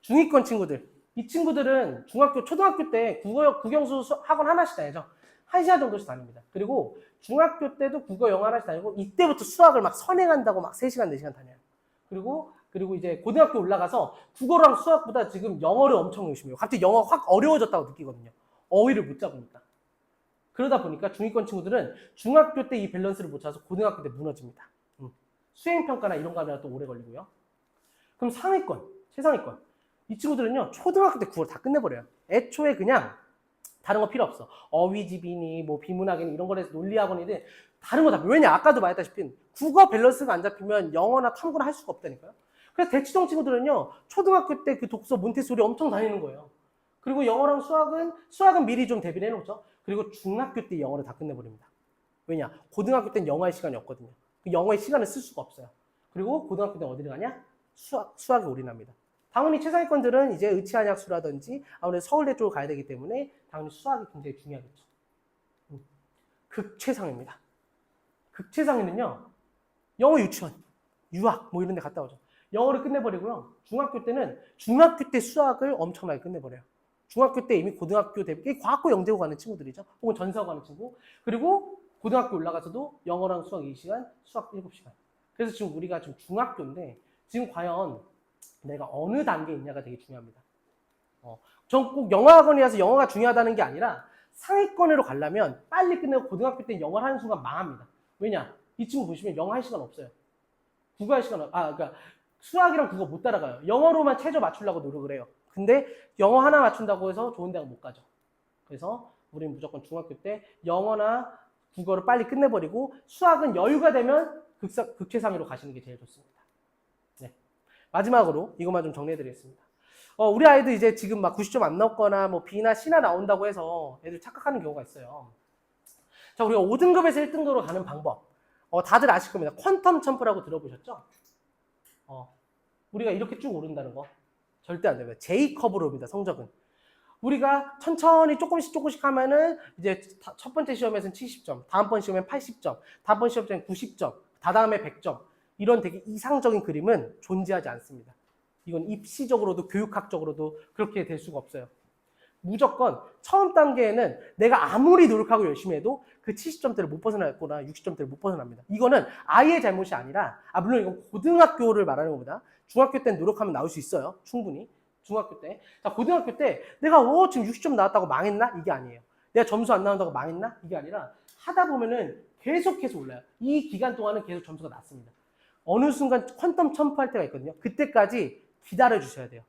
Speaker 2: 중위권 친구들 이 친구들은 초등학교 때 국영수 학원 하나씩 다니죠. 1시간 정도씩 다닙니다. 그리고 중학교 때도 국어 영어 하나씩 다니고 이때부터 수학을 막 선행한다고 막 3시간 4시간 다녀요. 그리고 이제 고등학교 올라가서 국어랑 수학보다 지금 영어를 엄청 열심히 해요. 갑자기 영어가 확 어려워졌다고 느끼거든요. 어휘를 못 잡으니까. 그러다 보니까 중위권 친구들은 중학교 때 이 밸런스를 못 찾아서 고등학교 때 무너집니다. 수행평가나 이런 거 하면 또 오래 걸리고요. 그럼 상위권, 최상위권. 이 친구들은요, 초등학교 때 국어를 다 끝내버려요. 애초에 그냥 다른 거 필요 없어. 어휘집이니, 뭐 비문학이니 이런 거에서 논리학원이든 다른 거 다. 왜냐? 아까도 말했다시피 국어 밸런스가 안 잡히면 영어나 탐구를 할 수가 없다니까요. 그래서 대치동 친구들은요, 초등학교 때 그 독서 몬테소리 엄청 다니는 거예요. 그리고 영어랑 수학은 미리 좀 대비를 해놓죠. 그리고 중학교 때 영어를 다 끝내버립니다. 왜냐? 고등학교 때는 영어할 시간이 없거든요. 그 영어의 시간을 쓸 수가 없어요. 그리고 고등학교 때 어디를 가냐? 수학에 올인합니다. 당연히 최상위권들은 이제 의치한약수라든지 아무래도 서울대 쪽으로 가야 되기 때문에 당연히 수학이 굉장히 중요하겠죠. 극최상입니다. 극최상위는요. 영어 유치원, 유학 뭐 이런 데 갔다 오죠. 영어를 끝내버리고요. 중학교 때는 중학교 때 수학을 엄청나게 끝내버려요. 중학교 때 이미 고등학교 대비 과학고 영재고 가는 친구들이죠. 혹은 전사고 가는 친구. 그리고 고등학교 올라가서도 영어랑 수학 2시간, 수학 7시간. 그래서 지금 우리가 지금 중학교인데 지금 과연 내가 어느 단계에 있냐가 되게 중요합니다. 전 꼭 영어학원이라서 영어가 중요하다는 게 아니라 상위권으로 가려면 빨리 끝내고 고등학교 때 영어를 하는 순간 망합니다. 왜냐? 이 친구 보시면 영어 할 시간 없어요. 국어 할 시간 그러니까 수학이랑 국어 못 따라가요. 영어로만 최저 맞추려고 노력을 해요. 근데 영어 하나 맞춘다고 해서 좋은 대학 못 가죠. 그래서 우리는 무조건 중학교 때 영어나 국어를 빨리 끝내버리고 수학은 여유가 되면 극최상위로 가시는 게 제일 좋습니다. 네. 마지막으로 이것만 좀 정리해드리겠습니다. 우리 아이들 이제 지금 막 90점 안 나왔거나 뭐 B나 C나 나온다고 해서 애들 착각하는 경우가 있어요. 자, 우리가 5등급에서 1등급으로 가는 방법. 다들 아실 겁니다. 퀀텀 점프라고 들어보셨죠? 우리가 이렇게 쭉 오른다는 거. 절대 안 됩니다. J컵으로 옵니다, 성적은. 우리가 천천히 조금씩 하면은 이제 첫 번째 시험에서는 70점, 다음번 시험엔 80점, 다음번 시험에는 90점, 다다음에 100점. 이런 되게 이상적인 그림은 존재하지 않습니다. 이건 입시적으로도 교육학적으로도 그렇게 될 수가 없어요. 무조건 처음 단계에는 내가 아무리 노력하고 열심히 해도 그 70점대를 못 벗어나거나 60점대를 못 벗어납니다. 이거는 아이의 잘못이 아니라 물론 이건 고등학교를 말하는 겁니다. 중학교 때는 노력하면 나올 수 있어요. 충분히. 중학교 때. 자, 고등학교 때 내가 지금 60점 나왔다고 망했나? 이게 아니에요. 내가 점수 안 나온다고 망했나? 이게 아니라 하다 보면은 계속해서 올라요. 이 기간 동안은 계속 점수가 낮습니다. 어느 순간 퀀텀 점프할 때가 있거든요. 그때까지 기다려 주셔야 돼요.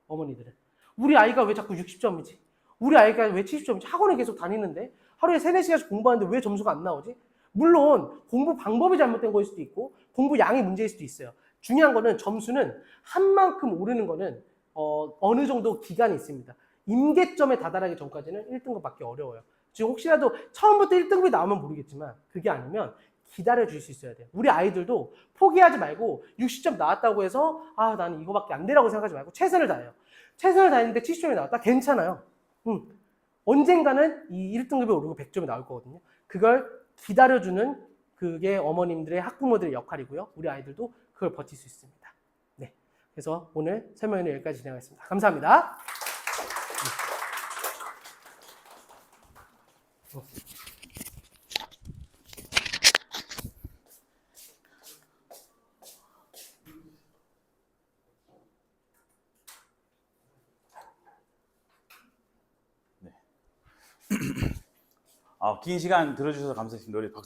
Speaker 2: 어머니들은. 우리 아이가 왜 자꾸 60점이지? 우리 아이가 왜 70점이지? 학원에 계속 다니는데 하루에 3, 4시간씩 공부하는데 왜 점수가 안 나오지? 물론 공부 방법이 잘못된 거일 수도 있고 공부 양이 문제일 수도 있어요. 중요한 거는 점수는 한 만큼 오르는 거는 어느 정도 기간이 있습니다. 임계점에 다다르기 전까지는 1등급 받기 어려워요. 지금 혹시라도 처음부터 1등급이 나오면 모르겠지만 그게 아니면 기다려줄 수 있어야 돼요. 우리 아이들도 포기하지 말고 60점 나왔다고 해서 아 나는 이거밖에 안 되라고 생각하지 말고 최선을 다해요. 최선을 다했는데 70점이 나왔다? 괜찮아요. 언젠가는 이 1등급이 오르고 100점이 나올 거거든요. 그걸 기다려주는 그게 어머님들의 학부모들의 역할이고요. 우리 아이들도 그걸 버틸 수 있습니다. 네, 그래서 오늘 설명회는 여기까지 진행하겠습니다. 감사합니다.
Speaker 1: 긴 시간 들어주셔서 감사드립니다. 우리 박수